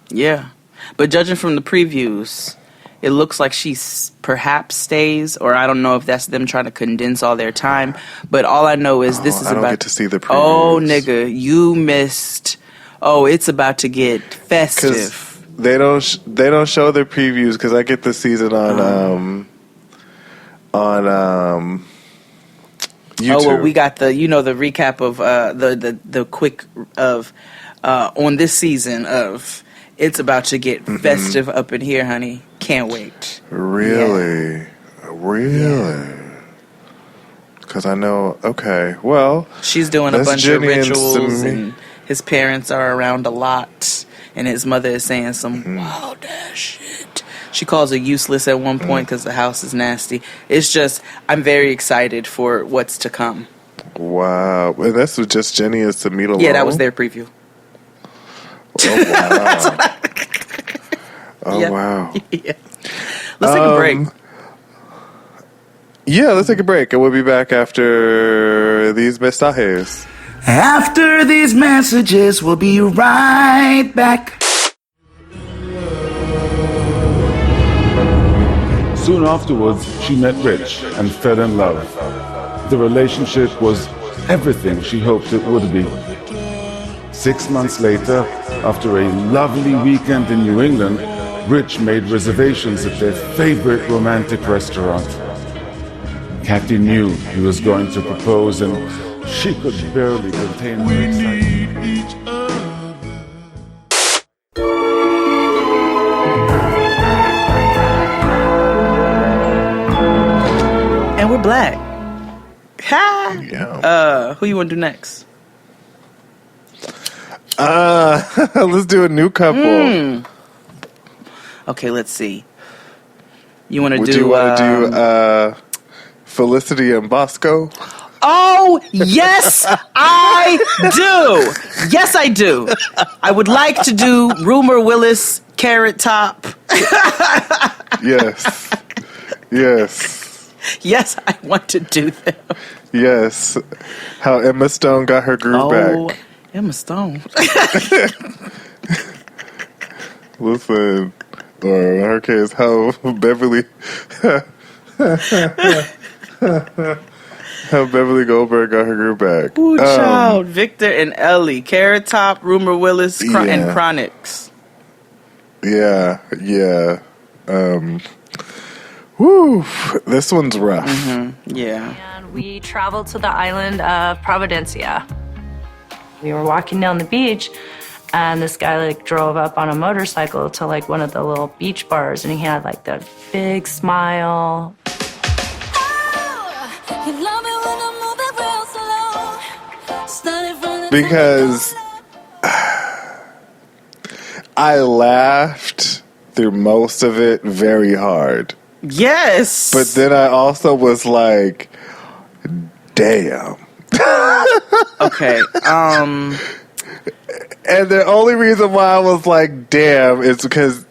Yeah. But judging from the previews, it looks like she perhaps stays, or I don't know if that's them trying to condense all their time. But all I know is this is I don't about get to see the previews. Oh, nigga, you missed. Oh, it's about to get festive. They don't show their previews because I get the season on YouTube. Oh, well, we got the recap of the quick of on this season of it's about to get festive up in here, honey. Can't wait. Really? Because I know, okay, well. She's doing a bunch of rituals, and his parents are around a lot, and his mother is saying some wild ass shit. She calls her useless at one point because the house is nasty. It's just, I'm very excited for what's to come. Wow. And this was just Jenny and Samita alone? Yeah, that was their preview. Oh, wow. Yeah. Wow. Yeah. Let's take a break. Yeah, let's take a break, and we'll be back after these mensajes. After these messages, we'll be right back. Soon afterwards, she met Rich and fell in love. The relationship was everything she hoped it would be. 6 months later, after a lovely weekend in New England, Rich made reservations at their favorite romantic restaurant. Kathy knew he was going to propose, and she could barely contain her excitement. And we're black. Ha! Yeah. Who you want to do next? Let's do a new couple. Okay, let's see. You want to Would do... you want to do Felicity and Bosco? Oh, yes, I do. Yes, I do. I would like to do Rumor Willis, Carrot Top. Yes. Yes. Yes, I want to do them. Yes. How Emma Stone got her groove back. Emma Stone. Listen, or in her case, how Beverly Goldberg got her groove back. Ooh, child. Victor and Ellie. Carrot Top, Rumor Willis, and Chronix. Yeah. Woo, this one's rough. Mm-hmm. Yeah. And we traveled to the island of Providencia. We were walking down the beach, and this guy like drove up on a motorcycle to like one of the little beach bars, and he had like that big smile. Because I laughed through most of it very hard. Yes. But then I also was like, damn. Okay. And the only reason why I was like, damn, is because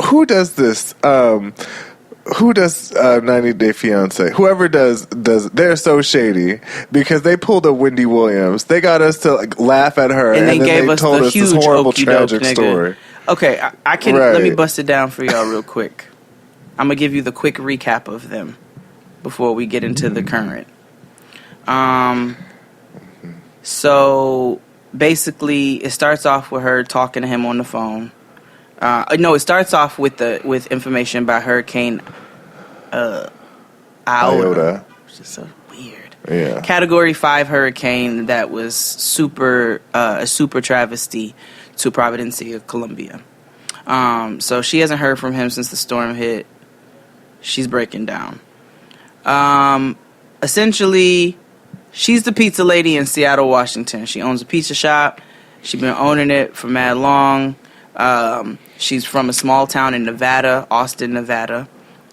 who does this? Who does 90 Day Fiancé? Whoever does, they're so shady because they pulled a Wendy Williams. They got us to like laugh at her, and then gave us told the us huge this horrible, okey-doke, tragic nigga. story. Okay, I can let me bust it down for y'all real quick. I'm gonna give you the quick recap of them before we get into the current. So basically, it starts off with her talking to him on the phone. It starts off with information about Hurricane Iota, which is so weird. Yeah. Category 5 hurricane that was a super travesty to Providencia, Colombia. So she hasn't heard from him since the storm hit. She's breaking down. Essentially, she's the pizza lady in Seattle, Washington. She owns a pizza shop. She's been owning it for mad long. She's from a small town in Nevada, Austin, Nevada.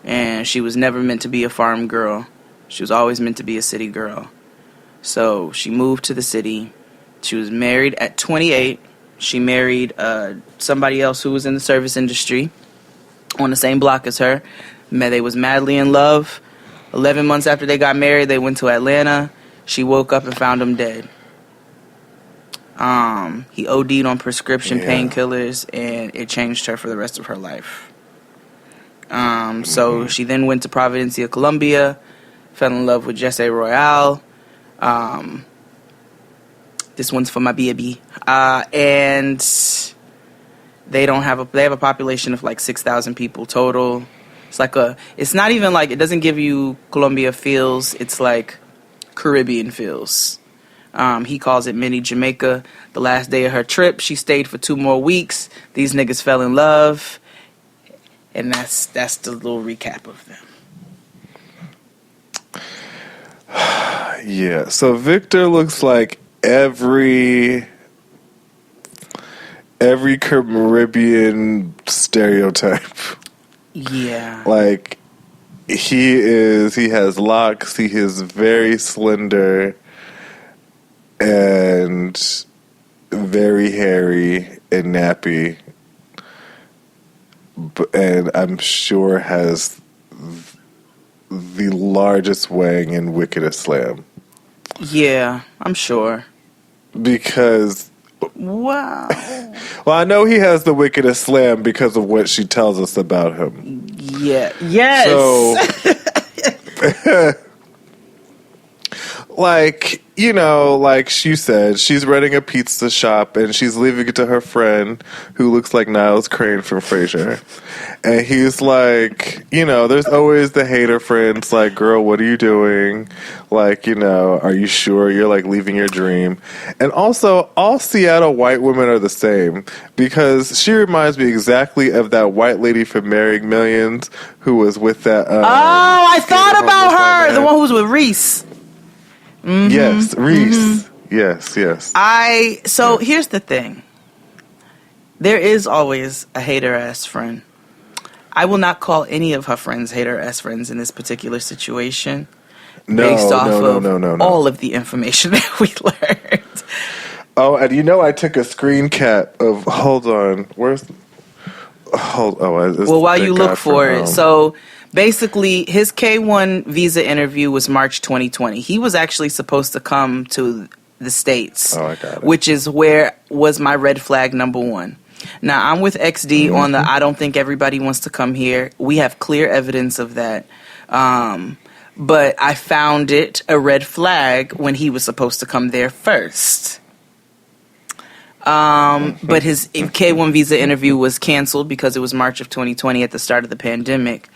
And she was never meant to be a farm girl. She was always meant to be a city girl. So she moved to the city. She was married at 28. She married somebody else who was in the service industry on the same block as her. They was madly in love. 11 months after they got married, they went to Atlanta. She woke up and found him dead. He OD'd on prescription painkillers, and it changed her for the rest of her life. So she then went to Providencia, Colombia, fell in love with Jesse Royale. This one's for my baby. And they have a population of like 6,000 people total. It's not even like, it doesn't give you Colombia feels, it's like Caribbean feels. He calls it mini Jamaica. The last day of her trip, she stayed for 2 more weeks. These niggas fell in love. And that's the little recap of them. Yeah, so Victor looks like every Caribbean stereotype. Yeah. Like, he has locks, he is very slender and very hairy and nappy, and I'm sure has the largest wang in Wicked Slam. Yeah, I'm sure. Because... Wow. Well, I know he has the wickedest slam because of what she tells us about him. Yeah. Yes. So, like, like she said, she's running a pizza shop and she's leaving it to her friend who looks like Niles Crane from Frasier. And he's like, there's always the hater friends like, girl, what are you doing? Like, are you sure you're like leaving your dream? And also, all Seattle white women are the same because she reminds me exactly of that white lady from Marrying Millions who was with that. I thought about her. The one who was with Reese. Mm-hmm. Yes, Reese. Mm-hmm. Yes. So here's the thing. There is always a hater-ass friend. I will not call any of her friends hater-ass friends in this particular situation. Based off of all of the information that we learned. Oh, and I took a screen cap of, hold on, while you look for it. So Basically, his K-1 visa interview was March 2020. He was actually supposed to come to the States, I got it. which is where was my red flag number one. Now, I'm with XD on the I don't think everybody wants to come here. We have clear evidence of that. But I found it a red flag when he was supposed to come there first. But his K-1 visa interview was canceled because it was March of 2020 at the start of the pandemic.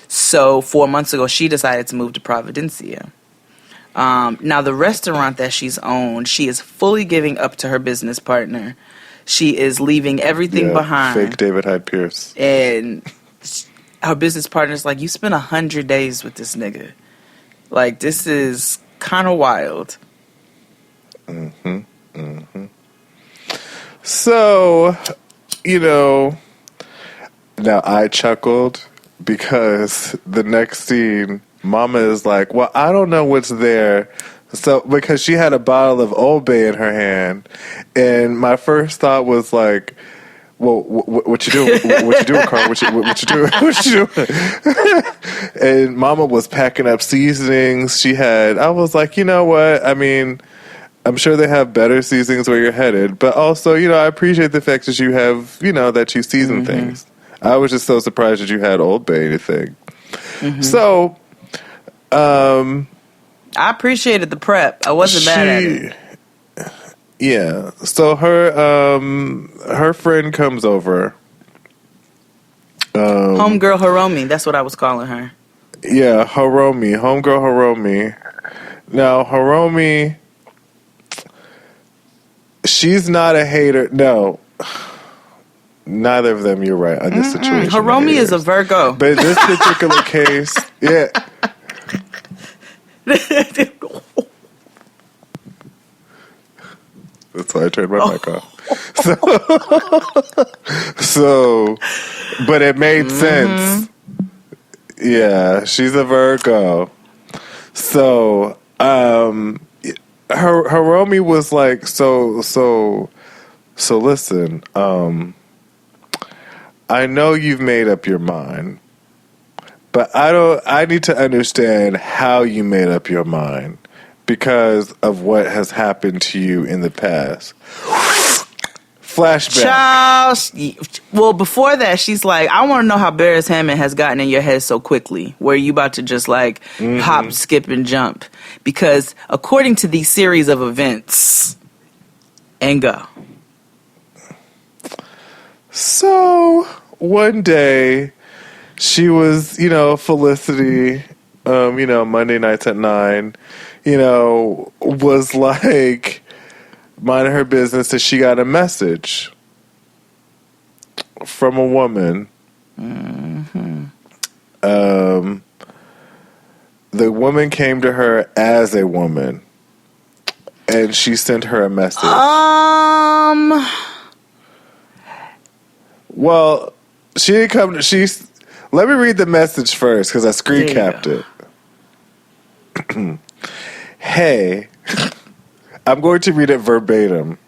So 4 months ago, she decided to move to Providencia. Now, the restaurant that she's owned, she is fully giving up to her business partner. She is leaving everything behind. Fake David Hyde Pierce. And her business partner's like, you spent 100 days with this nigga. Like, this is kind of wild. So, now I chuckled because the next scene, Mama is like, well, I don't know what's there. So, because she had a bottle of Old Bay in her hand. And my first thought was like, well, what you doing? What you doing, Carl? What you doing? What you doing? And Mama was packing up seasonings. I was like, you know what? I mean, I'm sure they have better seasonings where you're headed. But also, I appreciate the fact that you have, that you season things. I was just so surprised that you had Old Bay thing. So, I appreciated the prep. I wasn't mad at it. Yeah. So her friend comes over. Homegirl Hiromi, that's what I was calling her. Yeah, Hiromi. Homegirl Hiromi. Now, Hiromi, she's not a hater. No. Neither of them, you're right, on this situation. Hiromi is a Virgo. But in this particular case, yeah. That's why I turned my mic off. So, but it made sense. Yeah, she's a Virgo. So, Hiromi was like, so listen, I know you've made up your mind, but I need to understand how you made up your mind because of what has happened to you in the past. Flashback. Charles, well, before that, she's like, I want to know how Barris Hammond has gotten in your head so quickly, where you about to just like hop, skip, and jump. Because according to these series of events, and go. So, one day, she was, Felicity, Monday nights at 9, was like minding her business that she got a message from a woman. The woman came to her as a woman, and she sent her a message. Well, she didn't come to... Let me read the message first, because I screen capped it. Hey, I'm going to read it verbatim.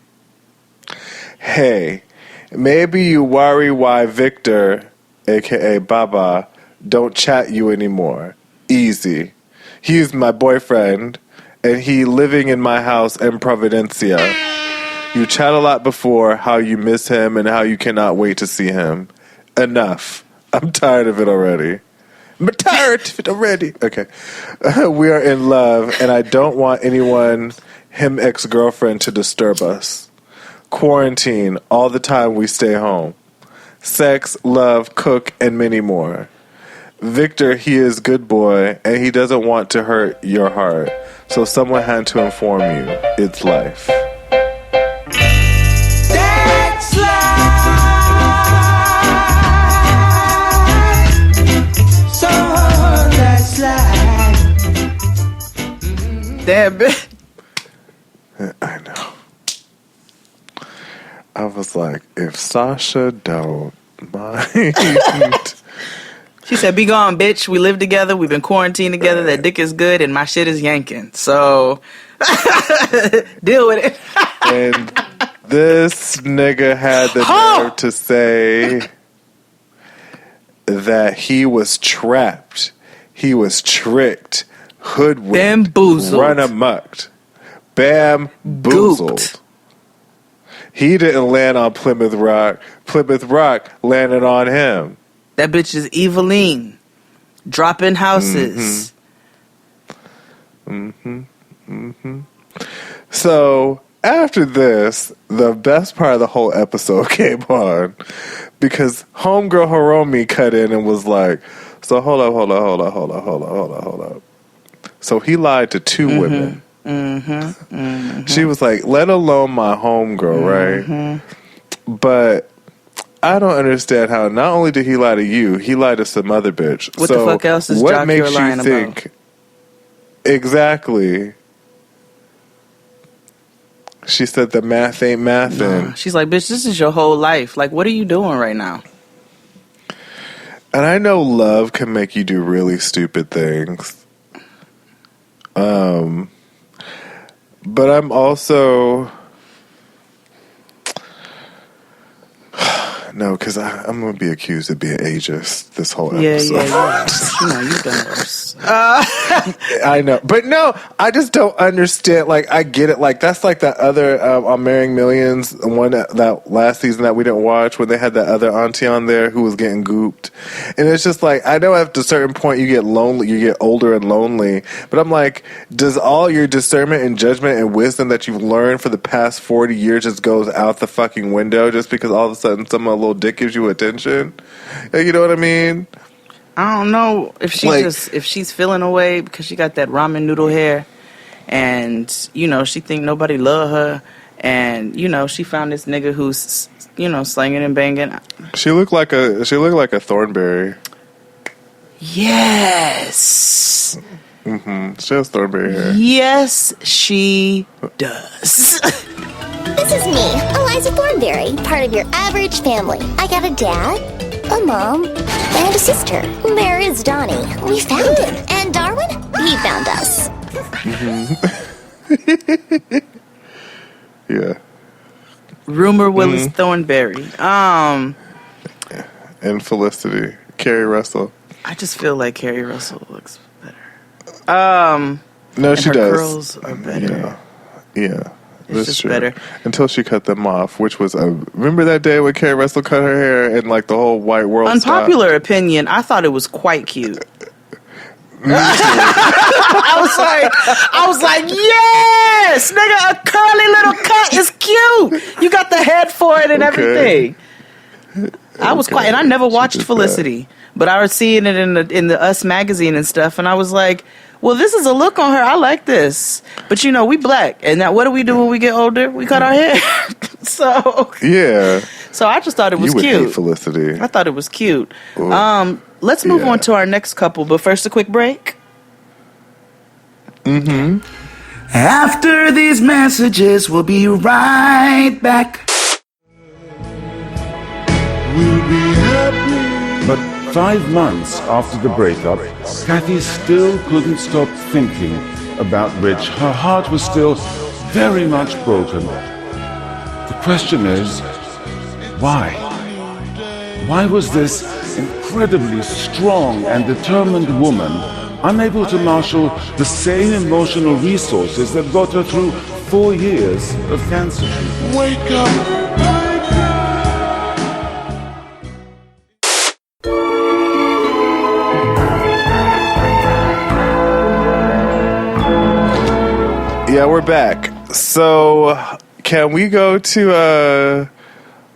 Hey, maybe you worry why Victor, a.k.a. Baba, don't chat you anymore. Easy. He's my boyfriend, and he living in my house in Providencia. You chat a lot before how you miss him and how you cannot wait to see him. Enough. I'm tired of it already. I'm tired of it already. Okay. We are in love, and I don't want anyone, him ex-girlfriend, to disturb us. Quarantine, all the time we stay home. Sex, love, cook, and many more. Victor, he is good boy, and he doesn't want to hurt your heart. So someone had to inform you. It's life. That's life. So that's life. Damn bitch. I know. I was like, if Sasha don't mind... She said, be gone, bitch. We live together. We've been quarantined together. That dick is good, and my shit is yanking. So, deal with it. And this nigga had the nerve to say that he was trapped, he was tricked, hoodwinked, bamboozled, run amok, bamboozled. Gooped. He didn't land on Plymouth Rock. Plymouth Rock landed on him. That bitch is Eveline. Dropping houses. So after this, the best part of the whole episode came on because homegirl Hiromi cut in and was like, so hold up. So he lied to two women. She was like, let alone my homegirl, right? But I don't understand how not only did he lie to you, he lied to some other bitch. What so the fuck else is what Jock makes lying you think about? Exactly. She said the math ain't mathin'. She's like, bitch, this is your whole life. Like, what are you doing right now? And I know love can make you do really stupid things. But I'm also... No, because I'm going to be accused of being ageist this whole episode. Yeah. You know, you've done worse. I know. But no, I just don't understand. Like, I get it. Like, that's like that other on Marrying Millions, the one that last season that we didn't watch, when they had that other auntie on there who was getting gooped. And it's just like, I know at a certain point you get lonely, you get older and lonely. But I'm like, does all your discernment and judgment and wisdom that you've learned for the past 40 years just goes out the fucking window just because all of a sudden some little dick gives you attention? You know what I mean? I don't know if she Like- if she's feeling away because she got that ramen noodle hair, and you know she think nobody love her, and you know she found this nigga who's slanging and banging. She looked like a Thornberry. Yes. She has Thornberry hair. Yes, she does. This is me, Eliza Thornberry, part of your average family. I got a dad, a mom, and a sister. There is Donnie. We found him. And Darwin, he found us. Yeah. Rumor Willis Thornberry. And Felicity. Carrie Russell. I just feel like Carrie Russell looks better. No, she her does. Curls are better. Yeah. That's just true. better. Until she cut them off, which was remember that day when Carrie Russell cut her hair and like the whole white world Unpopular opinion, I thought it was quite cute. I was like, yes, nigga, a curly little cut is cute. You got the head for it and everything. I was quite, and I never watched Felicity, but I was seeing it in the Us magazine and stuff, and I was like, well, this is a look on her. I like this. But you know, we black, and now what do we do when we get older? We cut our hair. So yeah. So I just thought it was you would cute. hate Felicity. I thought it was cute. Ooh. Let's move on to our next couple, but first a quick break. After these messages, we'll be right back. But 5 months after the breakup, Kathy still couldn't stop thinking about Rich. Her heart was still very much broken. The question is, why? Why was this incredibly strong and determined woman unable to marshal the same emotional resources that got her through 4 years of cancer treatment? Wake up. Yeah, we're back. So, can we go to,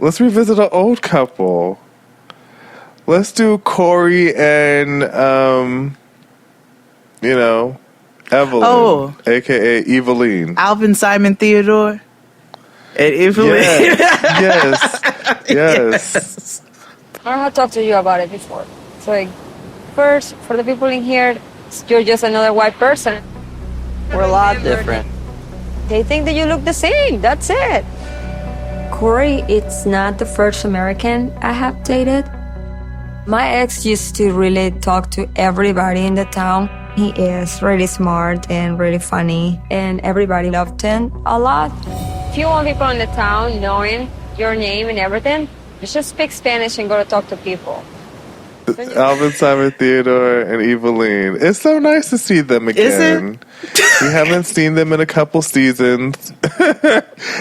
let's revisit an old couple. Let's do Corey and, Evelyn, a.k.a. Eveline. Alvin, Simon, Theodore, and Evelyn. Yes. I have talked to you about it before. So, like, first, for the people in here, you're just another white person. We're a lot different. They think that you look the same. That's it. Corey, it's not the first American I have dated. My ex used to really talk to everybody in the town. He is really smart and really funny, and everybody loved him a lot. If you want people in the town knowing your name and everything, you should speak Spanish and go to talk to people. Alvin, Simon, Theodore, and Eveline. It's so nice to see them again. We haven't seen them in a couple seasons.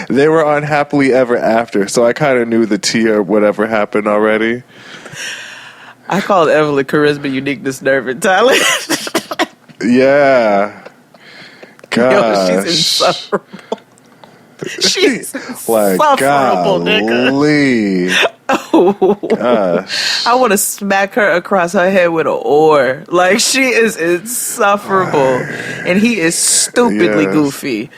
They were on Happily Ever After, so I kind of knew the tea or whatever happened already. I called Evelyn charisma, uniqueness, nerve, and talent. Yeah. Gosh. Yo, she's insufferable. She's like, insufferable, nigga. Oh, gosh. I want to smack her across her head with an oar. Like, she is insufferable. And he is stupidly goofy.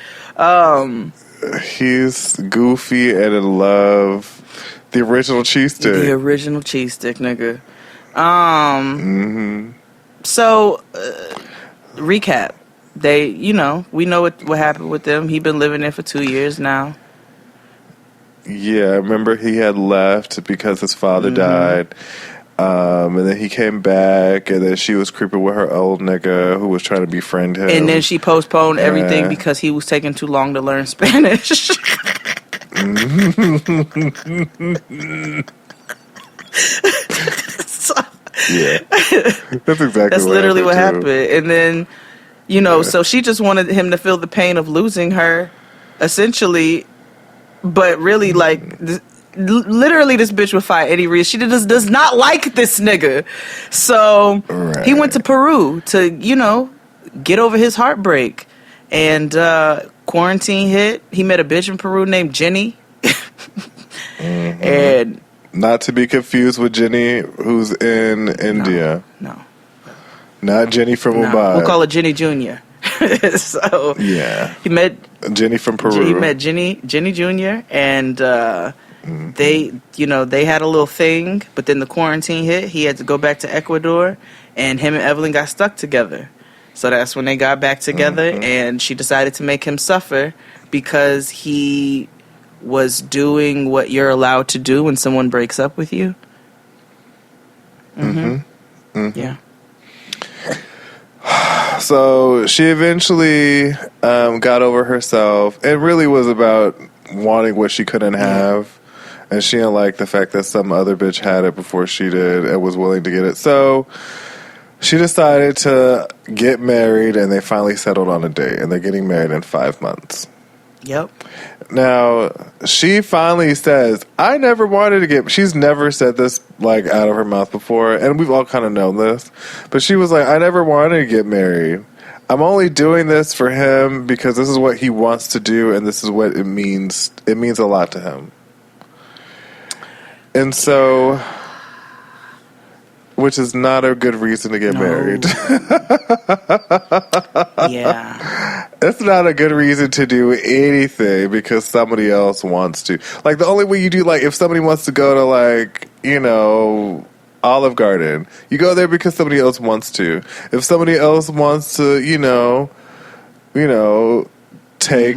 He's goofy and in love. The original cheese stick. The original cheese stick, nigga. So, recap. They, we know what happened with them. He been living there for 2 years now. Yeah, I remember he had left because his father died. And then he came back, and then she was creeping with her old nigga who was trying to befriend him. And then she postponed everything because he was taking too long to learn Spanish. Yeah. That's exactly That's literally what happened. And then, so she just wanted him to feel the pain of losing her, essentially. But really, literally, this bitch would fight any reason. She does not like this nigga. So he went to Peru to, get over his heartbreak. And quarantine hit. He met a bitch in Peru named Jenny. And not to be confused with Jenny, who's in India. No. Not Jenny from Mumbai. We'll call her Jenny Jr. So yeah, he met Jenny from Peru. He met Jenny Jr. and they had a little thing, but then the quarantine hit. He had to go back to Ecuador, and him and Evelyn got stuck together. So that's when they got back together, and she decided to make him suffer because he was doing what you're allowed to do when someone breaks up with you. Yeah. So she eventually got over herself. It really was about wanting what she couldn't have. And she didn't like the fact that some other bitch had it before she did and was willing to get it. So she decided to get married, and they finally settled on a date. And they're getting married in 5 months. Yep. Now, she finally says, I never wanted to get... She's never said this, out of her mouth before, and we've all kind of known this. But she was like, I never wanted to get married. I'm only doing this for him because this is what he wants to do, and this is what it means. It means a lot to him. And so... Which is not a good reason to get married. Yeah. It's not a good reason to do anything because somebody else wants to. The only way you do, if somebody wants to go to, Olive Garden, you go there because somebody else wants to. If somebody else wants to, take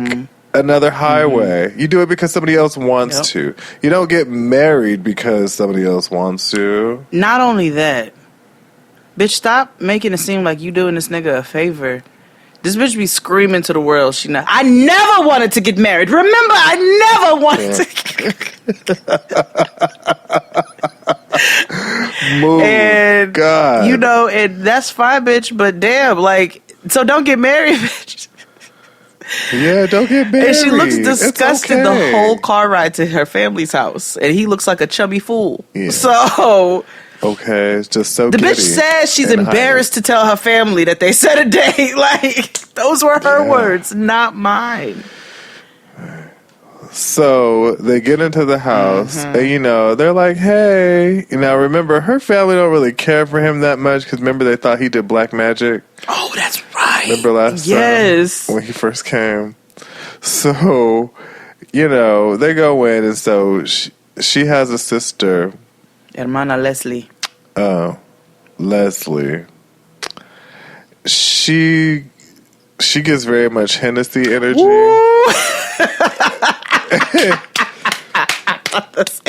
another highway, you do it because somebody else wants to. You don't get married because somebody else wants to. Not only that, bitch, stop making it seem like you doing this nigga a favor. This bitch be screaming to the world. I never wanted to get married. Remember, I never wanted to. Move. And God. And that's fine, bitch. But damn, so don't get married, bitch. Yeah, don't get married. And she looks disgusted okay. the whole car ride to her family's house. And he looks like a chubby fool. Yeah. So... Okay, it's just so the bitch says she's embarrassed to tell her family that they set a date. Those were her words, not mine. So they get into the house, and they're like, "Hey!" Now remember, her family don't really care for him that much because remember they thought he did black magic. Oh, that's right. Remember last time when he first came. So they go in, and so she has a sister. Hermana Leslie. Oh, Leslie. She gets very much Hennessy energy.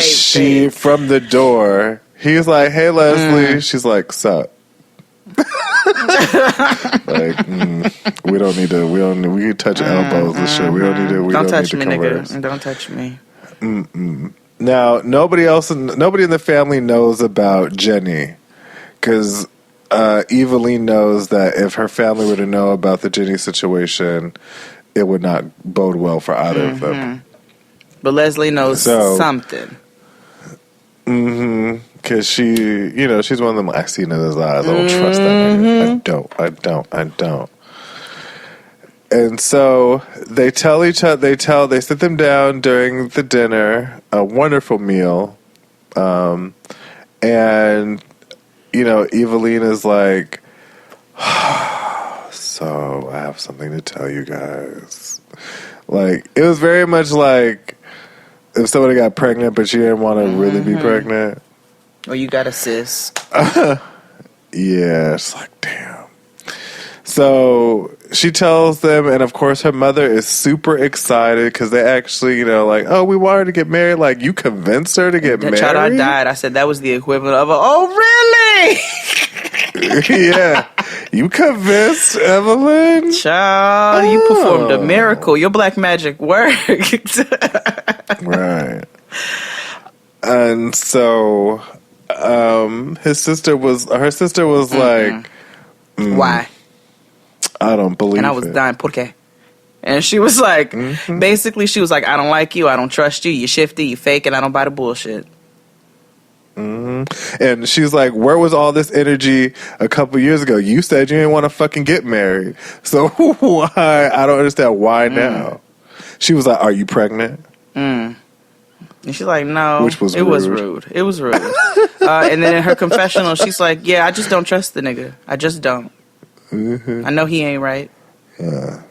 She from the door. He's like, "Hey, Leslie." She's like, "Sup." We don't need to. We can touch elbows and shit. We don't need to. Don't touch me, converse. nigga. Don't touch me. Now, nobody in the family knows about Jenny. because Eveline knows that if her family were to know about the Jenny situation, it would not bode well for either of them. But Leslie knows something. Because she, she's one of them. I see it in his eyes. I don't trust that nigga. I don't. And so they tell each other. They sit them down during the dinner, a wonderful meal, and Eveline is like, so I have something to tell you guys. Like, it was very much like if somebody got pregnant, but she didn't want to really be pregnant. Or you got a cis. Yeah, it's like, damn. So she tells them, and of course her mother is super excited because they actually, like, oh, we want her to get married. Like, you convinced her to get married? Child, I died. I said that was the equivalent of oh, really? Yeah. You convinced Evelyn? Child, you performed a miracle. Your black magic worked. Right. And so her sister was like, why? I don't believe it. And I was dying, ¿por qué? And she was like, basically, she was like, I don't like you, I don't trust you, you shifty, you fake, and I don't buy the bullshit. And she's like, where was all this energy a couple years ago? You said you didn't want to fucking get married. So why? I don't understand why now. She was like, are you pregnant? And she's like, no. Which was rude. It was rude. And then in her confessional, she's like, yeah, I just don't trust the nigga. I just don't. I know he ain't right. Yeah.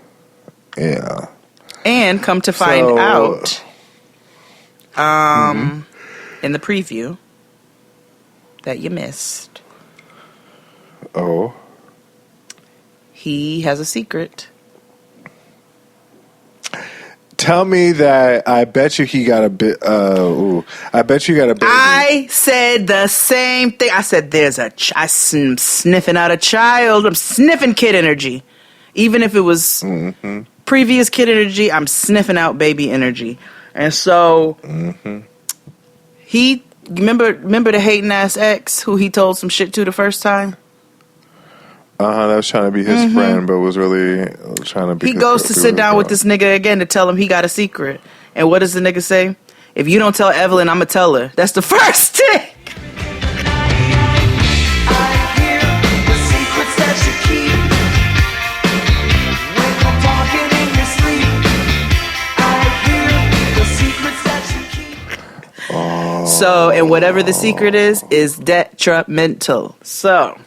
And come to find out, in the preview that you missed. Oh. He has a secret. Tell me that I bet you he got a bit. I bet you got a baby. I said the same thing. I said there's I'm sniffing out a child. I'm sniffing kid energy. Even if it was previous kid energy, I'm sniffing out baby energy. And so he remember the hating ass ex who he told some shit to the first time? That was trying to be his friend, but was really trying to be. He goes to sit down with this nigga again to tell him he got a secret. And what does the nigga say? If you don't tell Evelyn, I'ma tell her. That's the first thing. So, and whatever the secret is detrimental. So,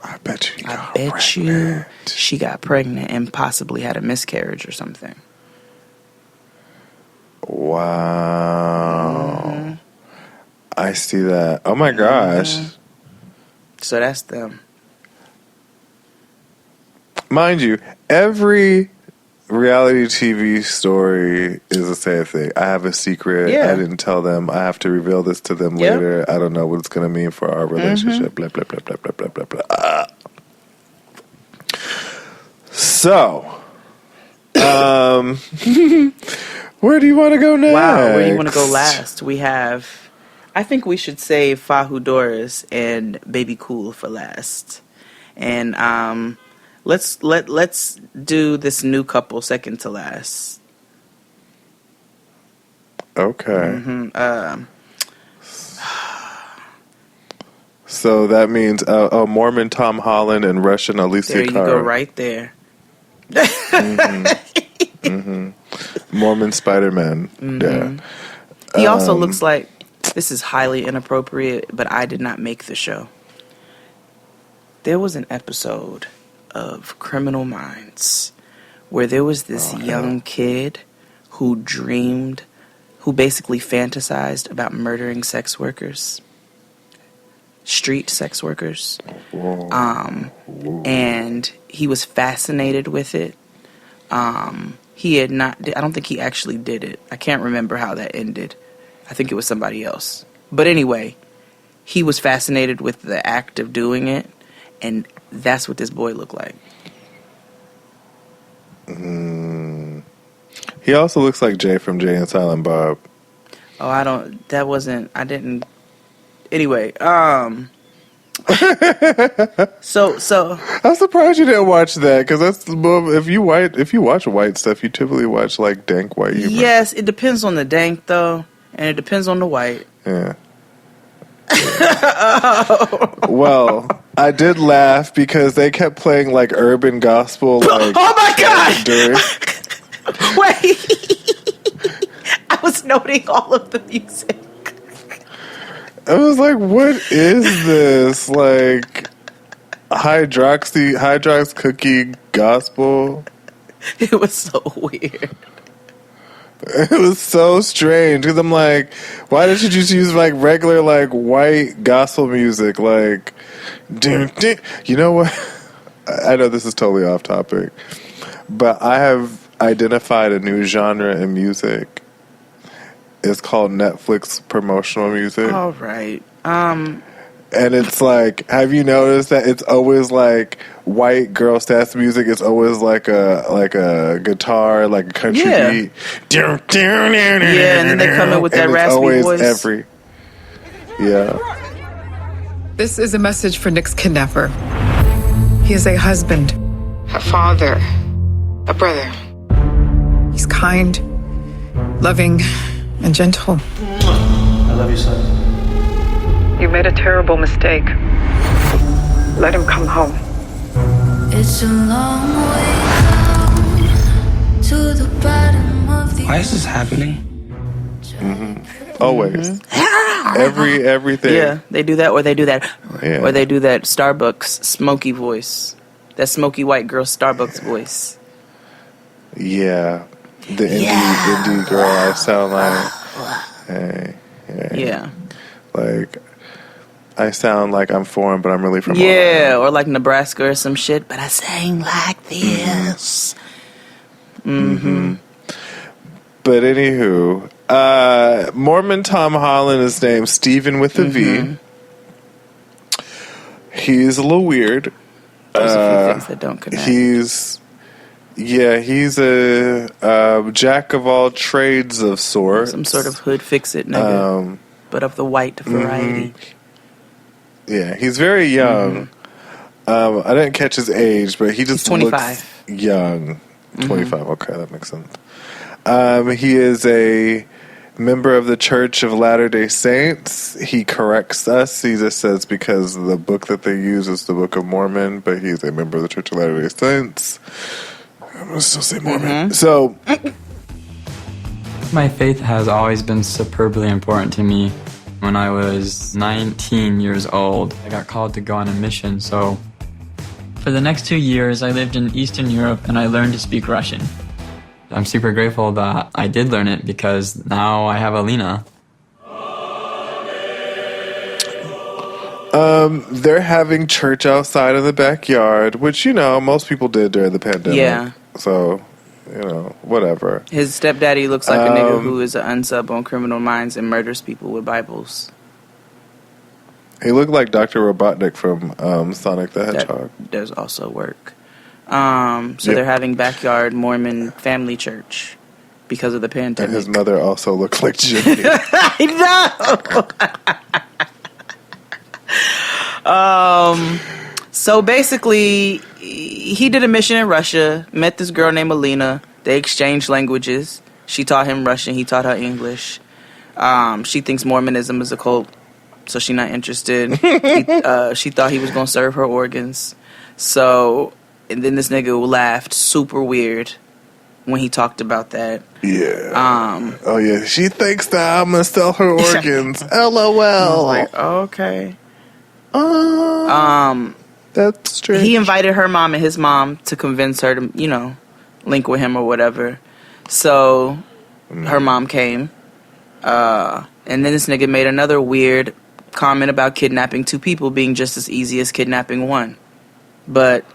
I bet you she got pregnant and possibly had a miscarriage or something. Wow. I see that. Oh my gosh. So that's them. Mind you, every reality TV story is the same thing. I have a secret. Yeah. I didn't tell them. I have to reveal this to them later. I don't know what it's going to mean for our relationship. Blah, blah, blah, blah, blah, blah, blah, blah. So, where do you want to go next? Wow, where do you want to go last? We have, I think we should save Fahu Doris and Baby Cool for last. And let's do this new couple second to last. Okay. So that means Mormon Tom Holland and Russian Alicia There you Cara. go, right there. Mormon Spider-Man. Yeah. He also looks like, this is highly inappropriate, but I did not make the show. There was an episode of Criminal Minds where there was this young kid who basically fantasized about murdering sex workers, street sex workers. And he was fascinated with it. He had not, I don't think he actually did it. I can't remember how that ended. I think it was somebody else. But anyway, he was fascinated with the act of doing it, and that's what this boy looked like. He also looks like Jay from Jay and Silent Bob. Oh, I didn't Anyway, so I'm surprised you didn't watch that because that's if you watch white stuff, you typically watch like dank white humor. Yes, it depends on the dank though, and it depends on the white. Yeah. Well, I did laugh because they kept playing like urban gospel. Like, oh my god! During. Wait, I was noting all of the music. I was like, "What is this? Like Hydrox cookie gospel?" It was so weird. It was so strange because I'm like, why didn't you just use like regular like white gospel music? Like, you know what? I know this is totally off topic, but I have identified a new genre in music. It's called Netflix promotional music. All right. And it's like, have you noticed that it's always like white girl stats music? It's always like a guitar, like a country beat. Yeah, and then they come in with that raspy voice. This is a message for Nick's kidnapper. He is a husband, a father, a brother. He's kind, loving, and gentle. I love you, son. You made a terrible mistake. Let him come home. It's a long way down to the bottom of the. Why is this happening? Always. Everything. Yeah, they do that, or they do that, or they do that Starbucks smoky voice, that smoky white girl Starbucks voice. Yeah, the indie girl. I sound like, hey. Like I sound like I'm foreign, but I'm really from Ohio. Or like Nebraska or some shit. But I sang like this. But anywho, Mormon Tom Holland is named Stephen with a V. He's a little weird. There's a few things that don't connect. He's a jack of all trades of sorts. Some sort of hood fix-it nigga, but of the white variety. Yeah, he's very young. I didn't catch his age, but he just 25. Looks young. 25, okay, that makes sense. He is a member of the Church of Latter-day Saints. He corrects us. He just says because the book that they use is the Book of Mormon, but he's a member of the Church of Latter-day Saints. I'm going to still say Mormon. So, my faith has always been superbly important to me. When I was 19 years old, I got called to go on a mission, so for the next 2 years, I lived in Eastern Europe and I learned to speak Russian. I'm super grateful that I did learn it because now I have Alina. They're having church outside in the backyard, which, most people did during the pandemic. Yeah. So, whatever. His stepdaddy looks like a nigga who is an unsub on Criminal Minds and murders people with Bibles. He looked like Dr. Robotnik from Sonic the Hedgehog. That does also work. They're having backyard Mormon family church because of the pandemic. And his mother also looks like Jimmy. I know! So basically, he did a mission in Russia, met this girl named Alina. They exchanged languages. She taught him Russian, he taught her English. She thinks Mormonism is a cult, so she's not interested. She thought he was going to serve her organs. So, and then this nigga laughed super weird when he talked about that. Yeah. She thinks that I'm going to sell her organs. LOL. I was like, okay. That's strange. He invited her mom and his mom to convince her to, link with him or whatever. So, her mom came. And then this nigga made another weird comment about kidnapping two people being just as easy as kidnapping one. But...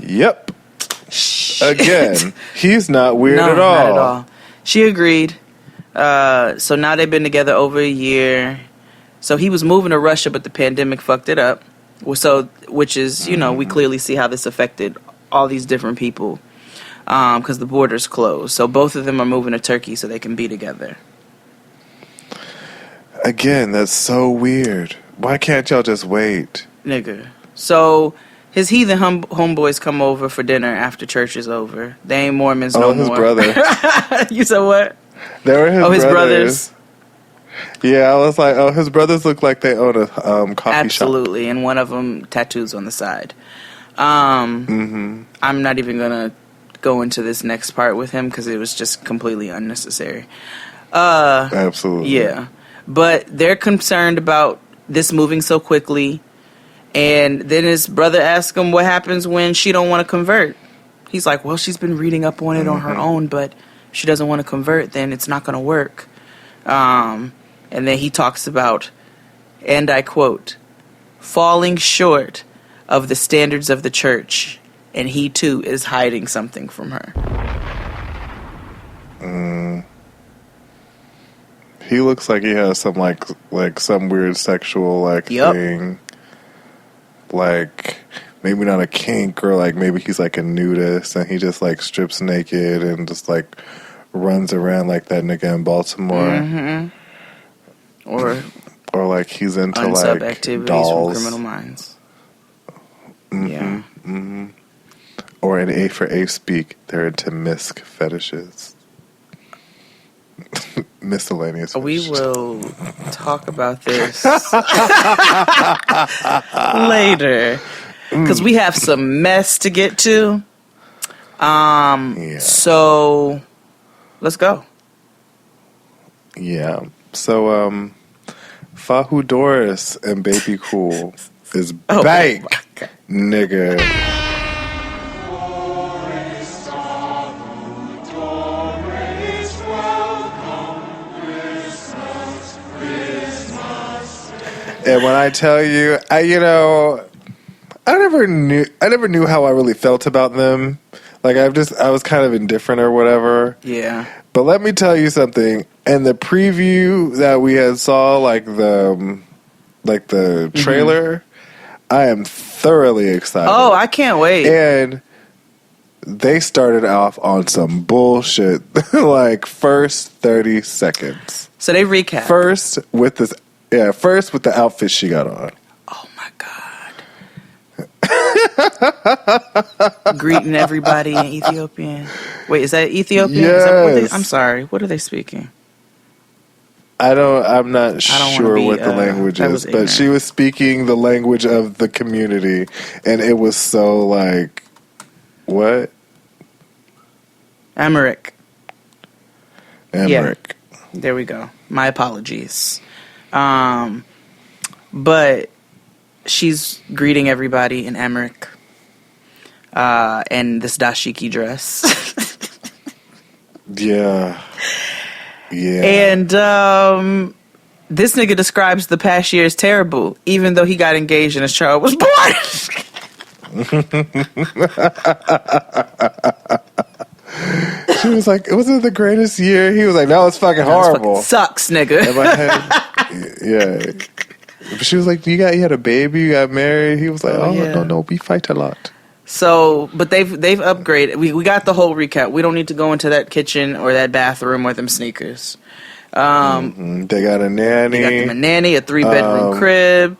Yep. Again, he's not weird at all. Not at all. She agreed. So now they've been together over a year. So he was moving to Russia, but the pandemic fucked it up. Which is, we clearly see how this affected all these different people because the border's closed. So both of them are moving to Turkey so they can be together. Again, that's so weird. Why can't y'all just wait? Nigga. So his heathen homeboys come over for dinner after church is over. They ain't Mormons no more. Oh, his brother. You said what? They were his brothers. Yeah, I was like, oh, his brothers look like they own a coffee shop. Absolutely, and one of them tattoos on the side. I'm not even gonna go into this next part with him because it was just completely unnecessary. Absolutely. Yeah, but they're concerned about this moving so quickly, and then his brother asks him what happens when she don't want to convert. He's like, well, she's been reading up on it on her own, but if she doesn't want to convert, then it's not gonna work. And then he talks about, and I quote, falling short of the standards of the church, and he too is hiding something from her. He looks like he has some like some weird sexual thing, like maybe not a kink, or like maybe he's like a nudist and he just like strips naked and just like runs around like that nigga in Baltimore. Or like he's into unsub like activities dolls. from Criminal Minds. Or in A for A speak, they're into misc fetishes. Miscellaneous. We will talk about this later because we have some mess to get to. So let's go. Yeah. So Fahu Doris and Baby Cool is back, nigga. And when I tell you, I never knew how I really felt about them. Like I was kind of indifferent or whatever. Yeah. But let me tell you something. In the preview that we had saw, like the trailer, I am thoroughly excited. Oh, I can't wait. And they started off on some bullshit, like first 30 seconds. So they recap. First with the outfit she got on. Oh my God. Greeting everybody in Ethiopian. Wait, is that Ethiopian? Yes. Is that what I'm sorry. What are they speaking? I'm not sure what the language is, but she was speaking the language of the community, and it was so like, what? Amharic. Yeah. There we go. My apologies. But she's greeting everybody in Amharic, and this dashiki dress. Yeah. And this nigga describes the past year as terrible, even though he got engaged and his child was born. She was like, "Was it the greatest year?" He was like, "No, it's fucking horrible. Fucking sucks, nigga." In my head, yeah. But she was like, "You had a baby, you got married." He was like, "Oh yeah. no, we fight a lot." So, but they've upgraded. We got the whole recap. We don't need to go into that kitchen or that bathroom or them sneakers. They got a nanny. They got them a nanny, a 3-bedroom crib.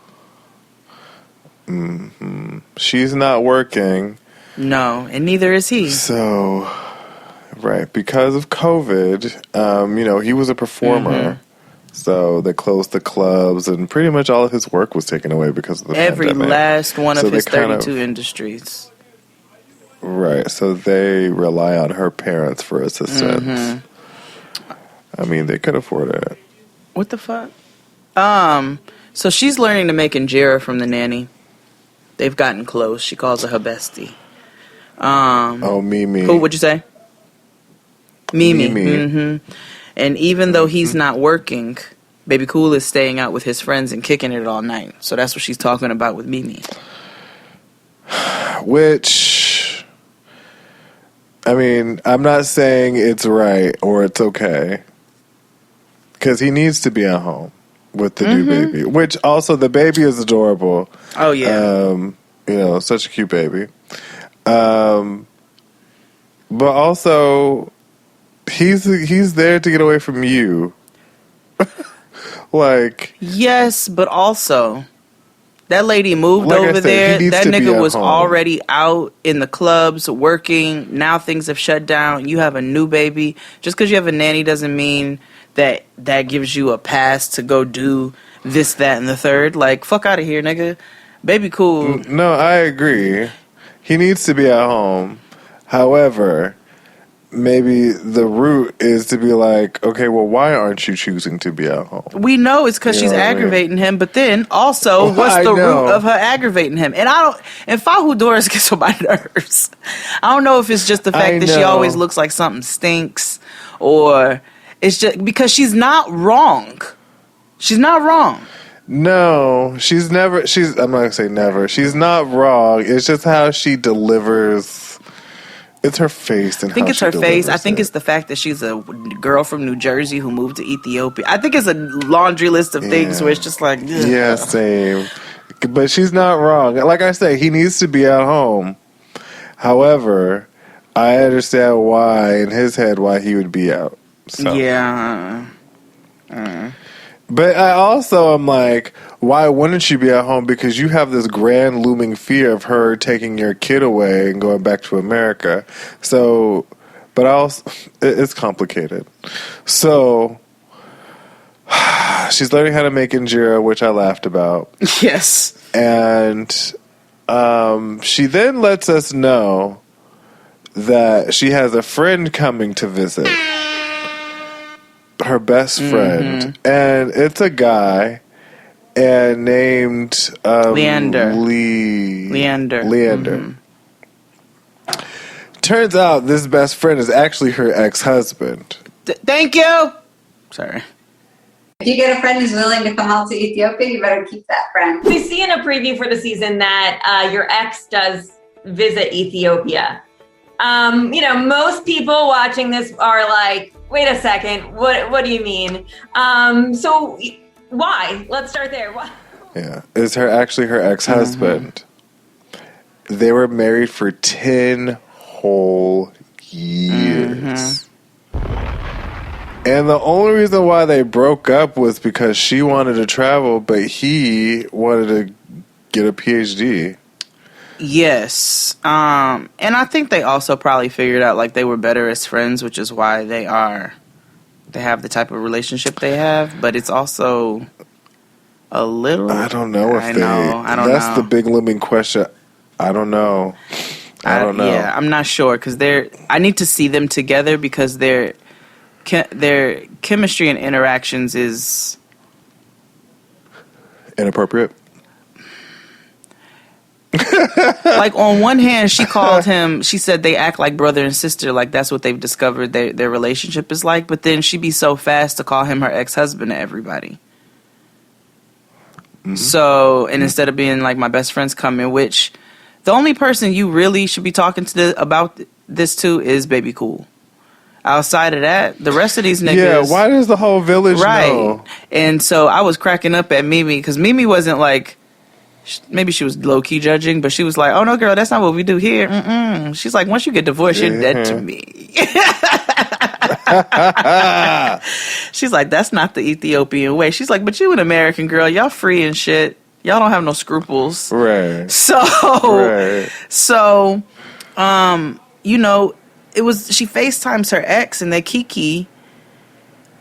She's not working. No, and neither is he. So, right, because of COVID, he was a performer. So they closed the clubs, and pretty much all of his work was taken away because of the pandemic. Every last one of his 32 industries. Right, so they rely on her parents for assistance. I mean, they could afford it. What the fuck? So she's learning to make injera from the nanny. They've gotten close. She calls her bestie. Mimi. Who would you say? Mimi. Mimi. And even though he's not working, Baby Cool is staying out with his friends and kicking it all night. So that's what she's talking about with Mimi. Which, I mean, I'm not saying it's right or it's okay. Because he needs to be at home with the new baby. Which also, the baby is adorable. Oh, yeah. Such a cute baby. But also, he's there to get away from you. Like, yes, but also that lady moved like I over said, there. he needs That to be nigga at was home. already out in the clubs working. Now things have shut down. You have a new baby. Just because you have a nanny doesn't mean that gives you a pass to go do this, that, and the third. Like, fuck out of here, nigga. Baby cool. No, I agree. He needs to be at home. However, maybe the route is to be like, okay, well, why aren't you choosing to be at home? We know it's because You she's know what I mean? aggravating him, but then also, what's I the know. root of her aggravating him? And Fahu Doris gets on my nerves. I don't know if it's just the fact I that she know. always looks like something stinks, or it's just because she's not wrong. She's not wrong. No, I'm not gonna say never. She's not wrong. It's just how she delivers. It's her face. And I think how it's she her face. delivers I think it. it's the fact that she's a girl from New Jersey who moved to Ethiopia. I think it's a laundry list of things where it's just like, ugh. Yeah, same. But she's not wrong. Like I say, he needs to be at home. However, I understand why, in his head, why he would be out. So. Yeah. But I also am like, why wouldn't you be at home? Because you have this grand looming fear of her taking your kid away and going back to America. So, but it's complicated. So, she's learning how to make injera, which I laughed about. Yes. And she then lets us know that she has a friend coming to visit. Her best friend. And it's a guy and named Leander. Leander. Turns out this best friend is actually her ex-husband. Thank you. Sorry. If you get a friend who's willing to come out to Ethiopia, you better keep that friend. We see in a preview for the season that your ex does visit Ethiopia. Most people watching this are like, wait a second, what do you mean? So why? Let's start there. Why? Yeah. It's actually her ex-husband. They were married for 10 whole years. And the only reason why they broke up was because she wanted to travel, but he wanted to get a PhD. Yes. And I think they also probably figured out like they were better as friends, which is why they have the type of relationship they have, but it's also a little I don't know if I don't know. That's the big looming question. I don't know. I don't know. Yeah, I'm not sure cuz I need to see them together because their chemistry and interactions is inappropriate. Like on one hand she said they act like brother and sister, like that's what they've discovered their relationship is like, but then she'd be so fast to call him her ex-husband to everybody. So, and instead of being like my best friend's coming, which the only person you really should be talking to about this to is Baby Cool. Outside of that, the rest of these niggas. Yeah, why does the whole village know? And so I was cracking up at Mimi because Mimi wasn't like, maybe she was low-key judging, but she was like, oh no girl, that's not what we do here. She's like, once you get divorced, you're dead to me. She's like, that's not the Ethiopian way. She's like, but you an American girl, y'all free and shit, y'all don't have no scruples, right? So it was, she FaceTimes her ex and they kiki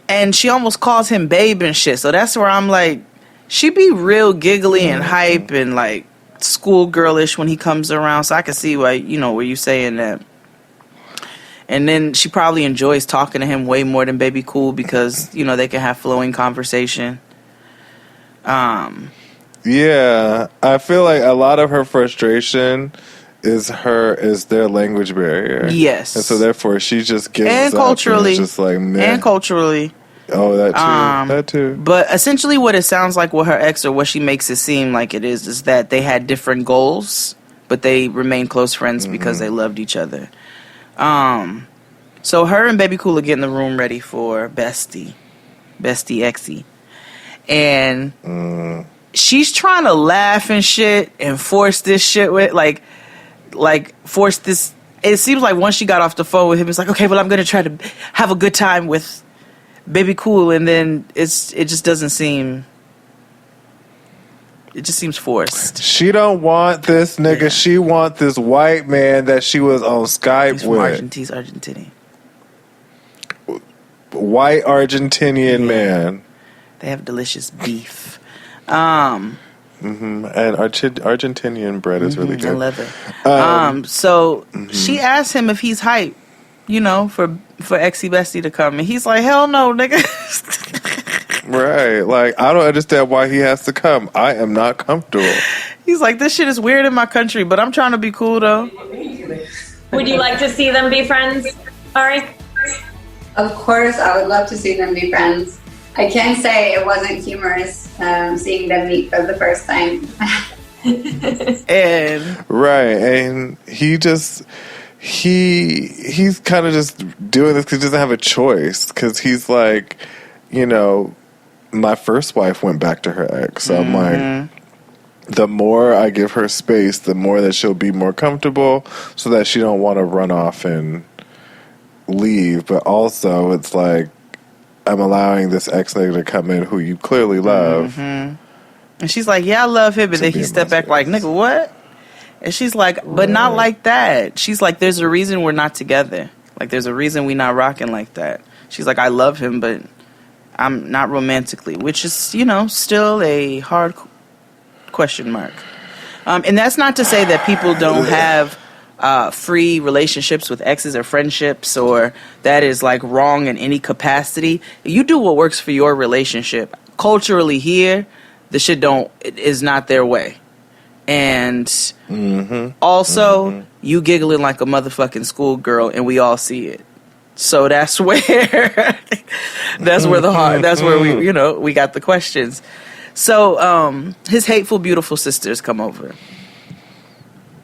and she almost calls him babe and shit. So that's where I'm like, she be real giggly and hype and like schoolgirlish when he comes around. So I can see why, where you saying that. And then she probably enjoys talking to him way more than Baby Cool because, they can have flowing conversation. Yeah, I feel like a lot of her frustration is their language barrier. Yes. And so therefore she just gives and up. Culturally. And it's just like, meh. And culturally. Oh, that too. But essentially what it sounds like with her ex, or what she makes it seem like it is that they had different goals, but they remained close friends because they loved each other. So her and Baby Cool are getting the room ready for Bestie Exy. And she's trying to laugh and shit and force this shit with, like force this. It seems like once she got off the phone with him, it's like, okay, well, I'm going to try to have a good time with baby cool, and then it just doesn't seem. It just seems forced. She don't want this nigga. Yeah. She want this white man that she was on Skype with. He's Argentinian. White Argentinian man. They have delicious beef. And Argentinian bread is really good. I love it. So she asked him if he's hype, for Exy Bestie to come, and he's like, hell no, nigga. Right. Like, I don't understand why he has to come. I am not comfortable. He's like, this shit is weird in my country, but I'm trying to be cool, though. Would you like to see them be friends, Ari? Of course, I would love to see them be friends. I can say it wasn't humorous seeing them meet for the first time. And he's kind of just doing this because he doesn't have a choice. Because he's like, my first wife went back to her ex. So I'm like, the more I give her space, the more that she'll be more comfortable so that she don't want to run off and leave. But also, it's like, I'm allowing this ex nigga to come in who you clearly love. And she's like, yeah, I love him. But then he stepped back like, nigga, what? And she's like, but not like that. She's like, there's a reason we're not together. Like, there's a reason we're not rocking like that. She's like, I love him, but I'm not romantically, which is, still a hard question mark. And that's not to say that people don't have free relationships with exes or friendships, or that is like wrong in any capacity. You do what works for your relationship. Culturally here, the shit is not their way. And also, you giggling like a motherfucking schoolgirl, and we all see it. So that's where we got the questions. So his hateful, beautiful sisters come over.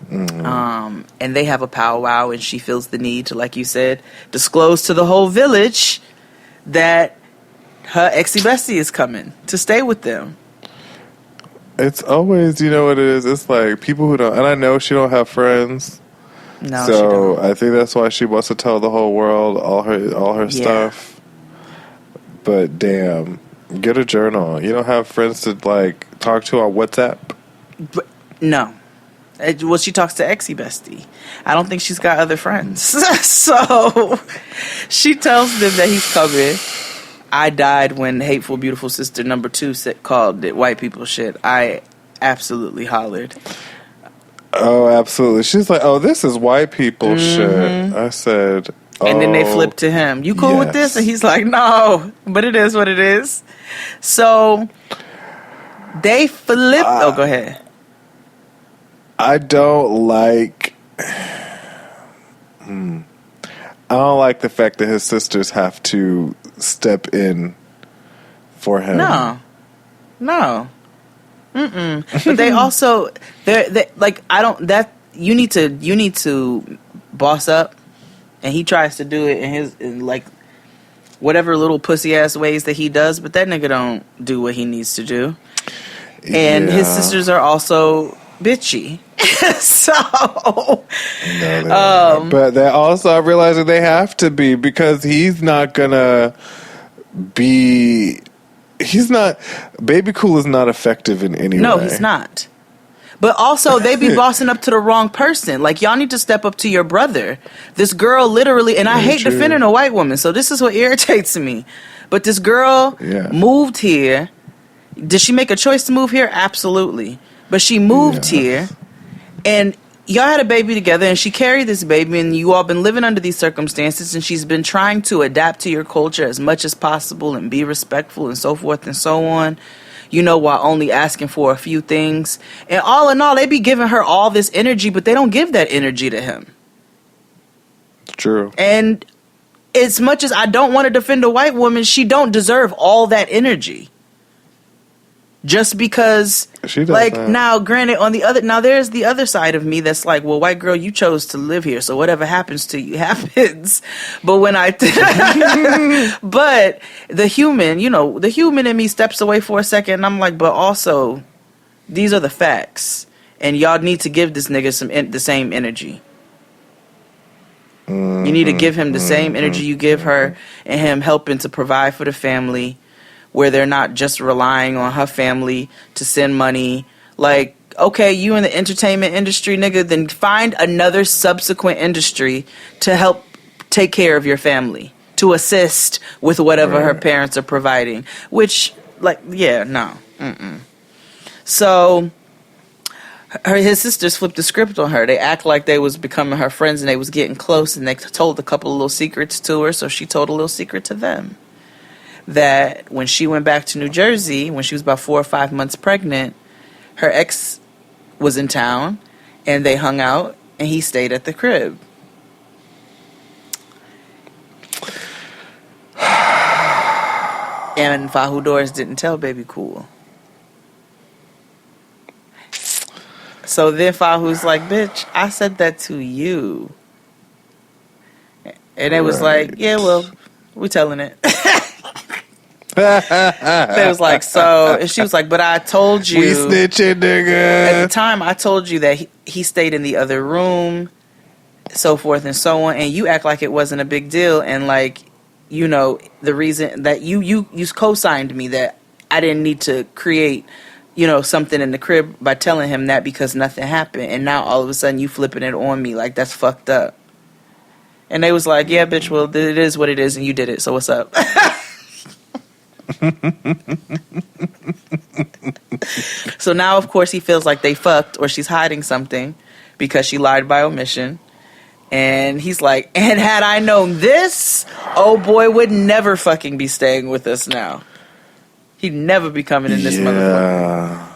And they have a powwow, and she feels the need to, like you said, disclose to the whole village that her Exy Bestie is coming to stay with them. It's always, what it is? It's like people who don't, and I know she don't have friends. No, so she don't. I think that's why she wants to tell the whole world all her stuff. But damn, get a journal. You don't have friends to like talk to on WhatsApp? No. Well, she talks to Exy Bestie. I don't think she's got other friends. So she tells them that he's coming. I died when Hateful Beautiful Sister number 2 called it white people shit. I absolutely hollered. Oh, absolutely. She's like, oh, this is white people shit. I said, and then they flip to him. You cool with this? And he's like, no, but it is what it is. So they flip. Go ahead. I don't like the fact that his sisters have to step in for him. No. But they also they like, I don't, that you need to boss up, and he tries to do it in like whatever little pussy ass ways that he does, but that nigga don't do what he needs to do. And his sisters are also bitchy. But they're also realizing they have to be, because he's not gonna be. Baby Cool is not effective in any way. No, he's not. But also, they be bossing up to the wrong person. Like, y'all need to step up to your brother. This girl literally, and I hate defending a white woman, so this is what irritates me. But this girl moved here. Did she make a choice to move here? Absolutely. But she moved here, and y'all had a baby together, and she carried this baby, and you all been living under these circumstances, and she's been trying to adapt to your culture as much as possible and be respectful and so forth and so on, while only asking for a few things. And all in all, they be giving her all this energy, but they don't give that energy to him. True. And as much as I don't want to defend a white woman, she don't deserve all that energy. Just because, now, granted, there's the other side of me that's like, well, white girl, you chose to live here, so whatever happens to you happens. But but the human in me steps away for a second, and I'm like, but also, these are the facts, and y'all need to give this nigga the same energy. You need to give him the same energy you give her, and him helping to provide for the family, where they're not just relying on her family to send money. Like, okay, you in the entertainment industry, nigga, then find another subsequent industry to help take care of your family, to assist with whatever her parents are providing. Which, like, yeah, no. So his sisters flipped the script on her. They act like they was becoming her friends and they was getting close, and they told a couple of little secrets to her, so she told a little secret to them. That when she went back to New Jersey, when she was about 4 or 5 months pregnant, her ex was in town, and they hung out, and he stayed at the crib. And Fahu Doris didn't tell Baby Cool. So then Fahu's like, bitch, I said that to you. And it was like, yeah, well, we telling it. They was like, so, and she was like, but I told you. We snitching, nigga. At the time, I told you that he stayed in the other room, so forth and so on, and you act like it wasn't a big deal, and like, you know, the reason that you co-signed me that I didn't need to create, you know, something in the crib by telling him that because nothing happened, and now all of a sudden you flipping it on me, like, that's fucked up. And they was like, yeah, bitch, well, it is what it is, and you did it, so what's up? So now, of course, he feels like they fucked, or she's hiding something because she lied by omission. And he's like, and had I known this, oh boy would never fucking be staying with us now. He'd never be coming in this motherfucker.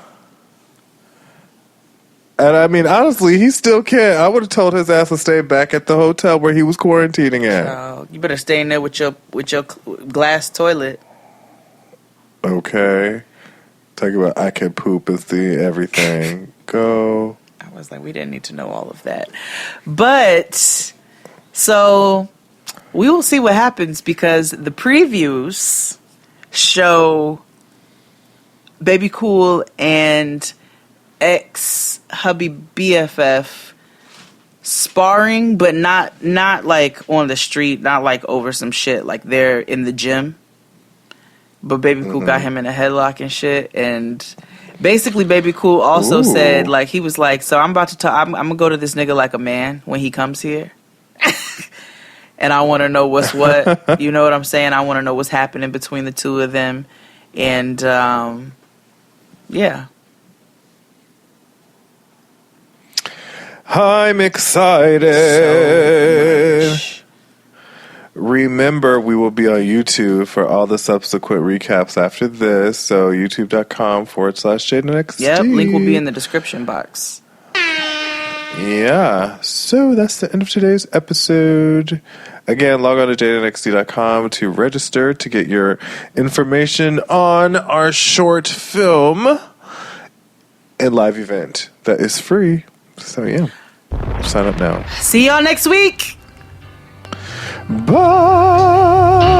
And I mean, honestly, he still can't. I would have told his ass to stay back at the hotel where he was quarantining at. You better stay in there with your glass toilet. Okay. Talk about I can poop is the everything. Go. I was like, we didn't need to know all of that. But, so, we will see what happens because the previews show Baby Cool and ex-hubby BFF sparring, but not like on the street, not like over some shit, like they're in the gym. But Baby Cool got him in a headlock and shit, and basically Baby Cool also said, like, he was like, so I'm about to talk, I'm gonna go to this nigga like a man when he comes here. And I want to know what's what. You know what I'm saying? I want to know what's happening between the two of them. And, yeah. I'm excited. So remember, we will be on YouTube for all the subsequent recaps after this. So youtube.com/JadenXD. Yep, link will be in the description box. Yeah. So that's the end of today's episode. Again, log on to JadenXD.com to register to get your information on our short film and live event that is free. So yeah, sign up now. See y'all next week. Bye.